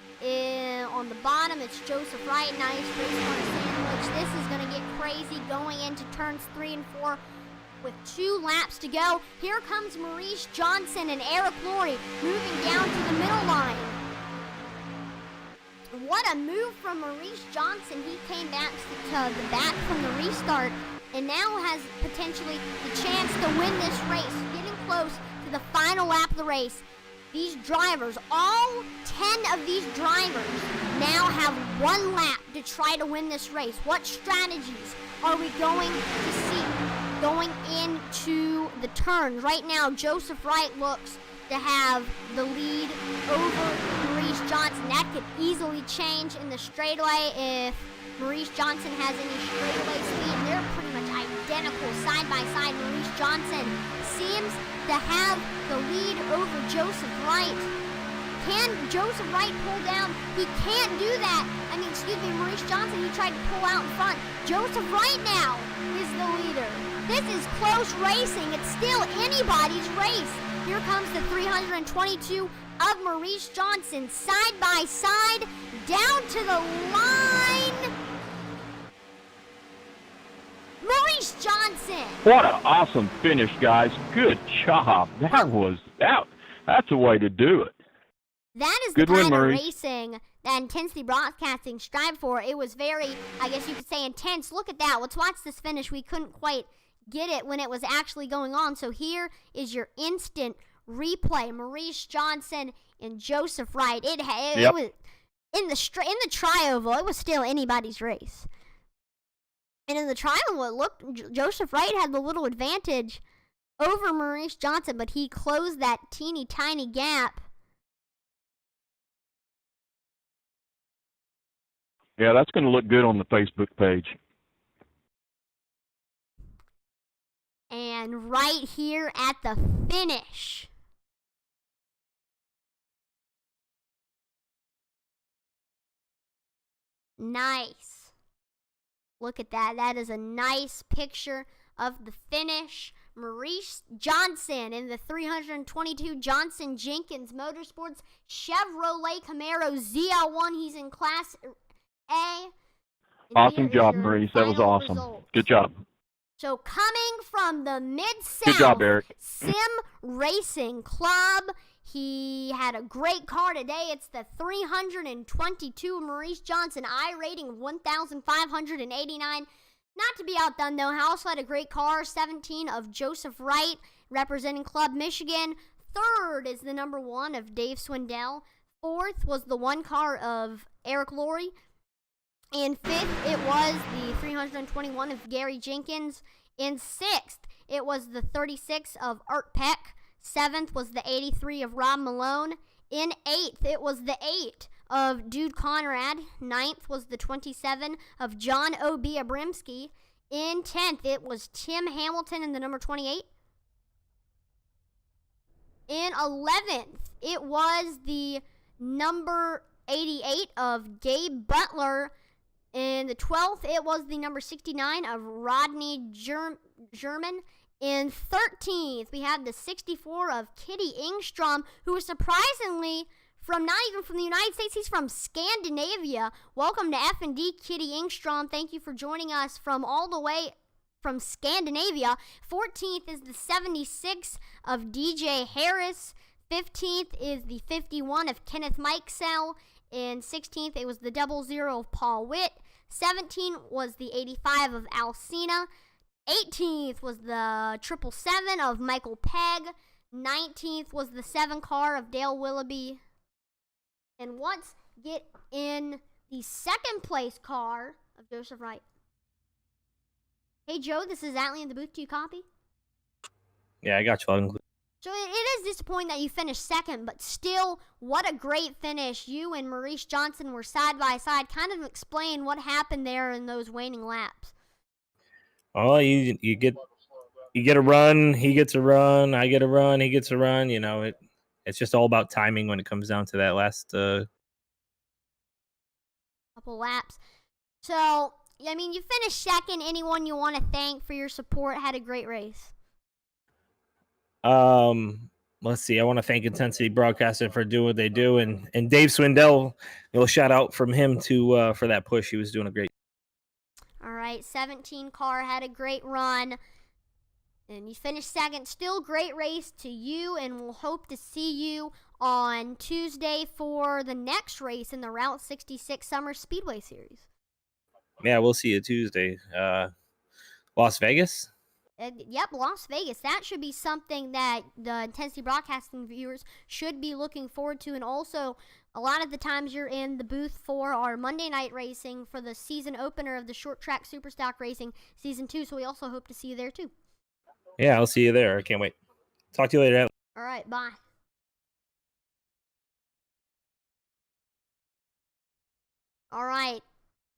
on the bottom, it's Joseph Wright. Nice race car sandwich. This is going to get crazy going into turns 3 and 4. With 2 laps to go, here comes Maurice Johnson and Eric Laurie moving down to the middle line. What a move from Maurice Johnson. He came back to the back from the restart and now has potentially the chance to win this race. Getting close to the final lap of the race. These drivers, all 10 of these drivers now have 1 lap to try to win this race. What strategies are we going to see going into the turns? Right now, Joseph Wright looks to have the lead over Maurice Johnson. That could easily change in the straightaway if Maurice Johnson has any straightaway speed. They're pretty much identical side by side. Maurice Johnson seems to have the lead over Joseph Wright. Can Joseph Wright pull down? He can't do that. Maurice Johnson, he tried to pull out in front. Joseph Wright now is the leader. This is close racing. It's still anybody's race. Here comes the 322 of Maurice Johnson, side by side, down to the line. Maurice Johnson. What an awesome finish, guys. Good job. That's a way to do it. That is Good the win, kind of Maurice. racing that Intensity Broadcasting strived for. It was very, I guess you could say, intense. Look at that. Let's watch this finish. We couldn't quite get it when it was actually going on. So here is your instant replay. Maurice Johnson and Joseph Wright. It was in the tri-oval. It was still anybody's race. And in the tri-oval, it looked Joseph Wright had the little advantage over Maurice Johnson, but he closed that teeny tiny gap. Yeah, that's going to look good on the Facebook page. And right here at the finish, nice. Look at that. That is a nice picture of the finish. Maurice Johnson in the 322 Johnson Jenkins Motorsports Chevrolet Camaro ZL1. He's in Class A. And Awesome here is job, your Maurice. That was final awesome. results. Good job. So coming from the Mid-South Good job, Eric. Sim Racing Club, he had a great car today. It's the 322 Maurice Johnson I rating of 1,589. Not to be outdone, though, he also had a great car, 17 of Joseph Wright, representing Club Michigan. Third is the number 1 of Dave Swindell. Fourth was the 1 car of Eric Laurie. In fifth, it was the 321 of Gary Jenkins. In sixth, it was the 36 of Art Peck. Seventh was the 83 of Rob Malone. In eighth, it was the 8 of Dude Conrad. Ninth was the 27 of John O.B. Abrimsky. In 10th, it was Tim Hamilton in the number 28. In 11th, it was the number 88 of Gabe Butler. In the 12th, it was the number 69 of Rodney German. In 13th, we have the 64 of Kitty Engstrom, who is surprisingly not even from the United States. He's from Scandinavia. Welcome to FND, Kitty Engstrom. Thank you for joining us from all the way from Scandinavia. 14th is the 76 of DJ Harris. 15th is the 51 of Kenneth Mikesell. In 16th, it was the 00 of Paul Witt. 17th was the 85 of Alcina. 18th was the 777 of Michael Pegg. 19th was the 7 car of Dale Willoughby. And let's get in the second place car of Joseph Wright. Hey, Joe, this is Atlee in the booth. Do you copy? Yeah, I got you. I'll include. So it is disappointing that you finished second, but still, what a great finish. You and Maurice Johnson were side by side. Kind of explain what happened there in those waning laps. Oh, you get a run, he gets a run, I get a run, he gets a run. You know, it's just all about timing when it comes down to that last couple laps. So, I mean, you finished second. Anyone you want to thank for your support? Had a great race. Let's see. I want to thank Intensity Broadcasting for doing what they do, and Dave Swindell. A little shout out from him to for that push. He was doing a great. All right, 17 car had a great run, and you finished second. Still great race to you, and we'll hope to see you on Tuesday for the next race in the Route 66 Summer Speedway Series. Yeah, we'll see you Tuesday. Las Vegas. Yep, Las Vegas. That should be something that the Intensity Broadcasting viewers should be looking forward to. And also, a lot of the times you're in the booth for our Monday night racing for the season opener of the Short Track Superstock Racing Season 2, so we also hope to see you there too. Yeah, I'll see you there. I can't wait. Talk to you later. All right, bye. All right,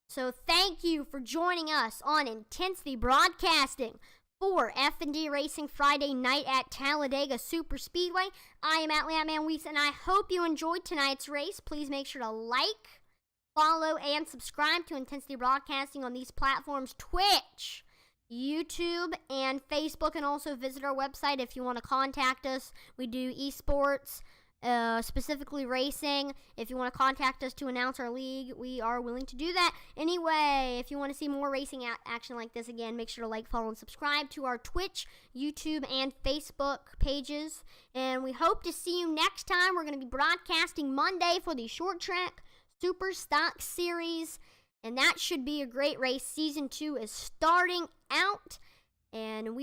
so thank you for joining us on Intensity Broadcasting for FND Racing Friday Night at Talladega Superspeedway. I am Atlan Weeks, and I hope you enjoyed tonight's race. Please make sure to like, follow, and subscribe to Intensity Broadcasting on these platforms: Twitch, YouTube, and Facebook, and also visit our website if you want to contact us. We do esports, specifically racing. If you want to contact us to announce our league, we are willing to do that. Anyway, if you want to see more racing action like this, again, make sure to like, follow, and subscribe to our Twitch, YouTube, and Facebook pages. And we hope to see you next time. We're going to be broadcasting Monday for the Short Track Superstock Series, and that should be a great race. Season 2 is starting out, and we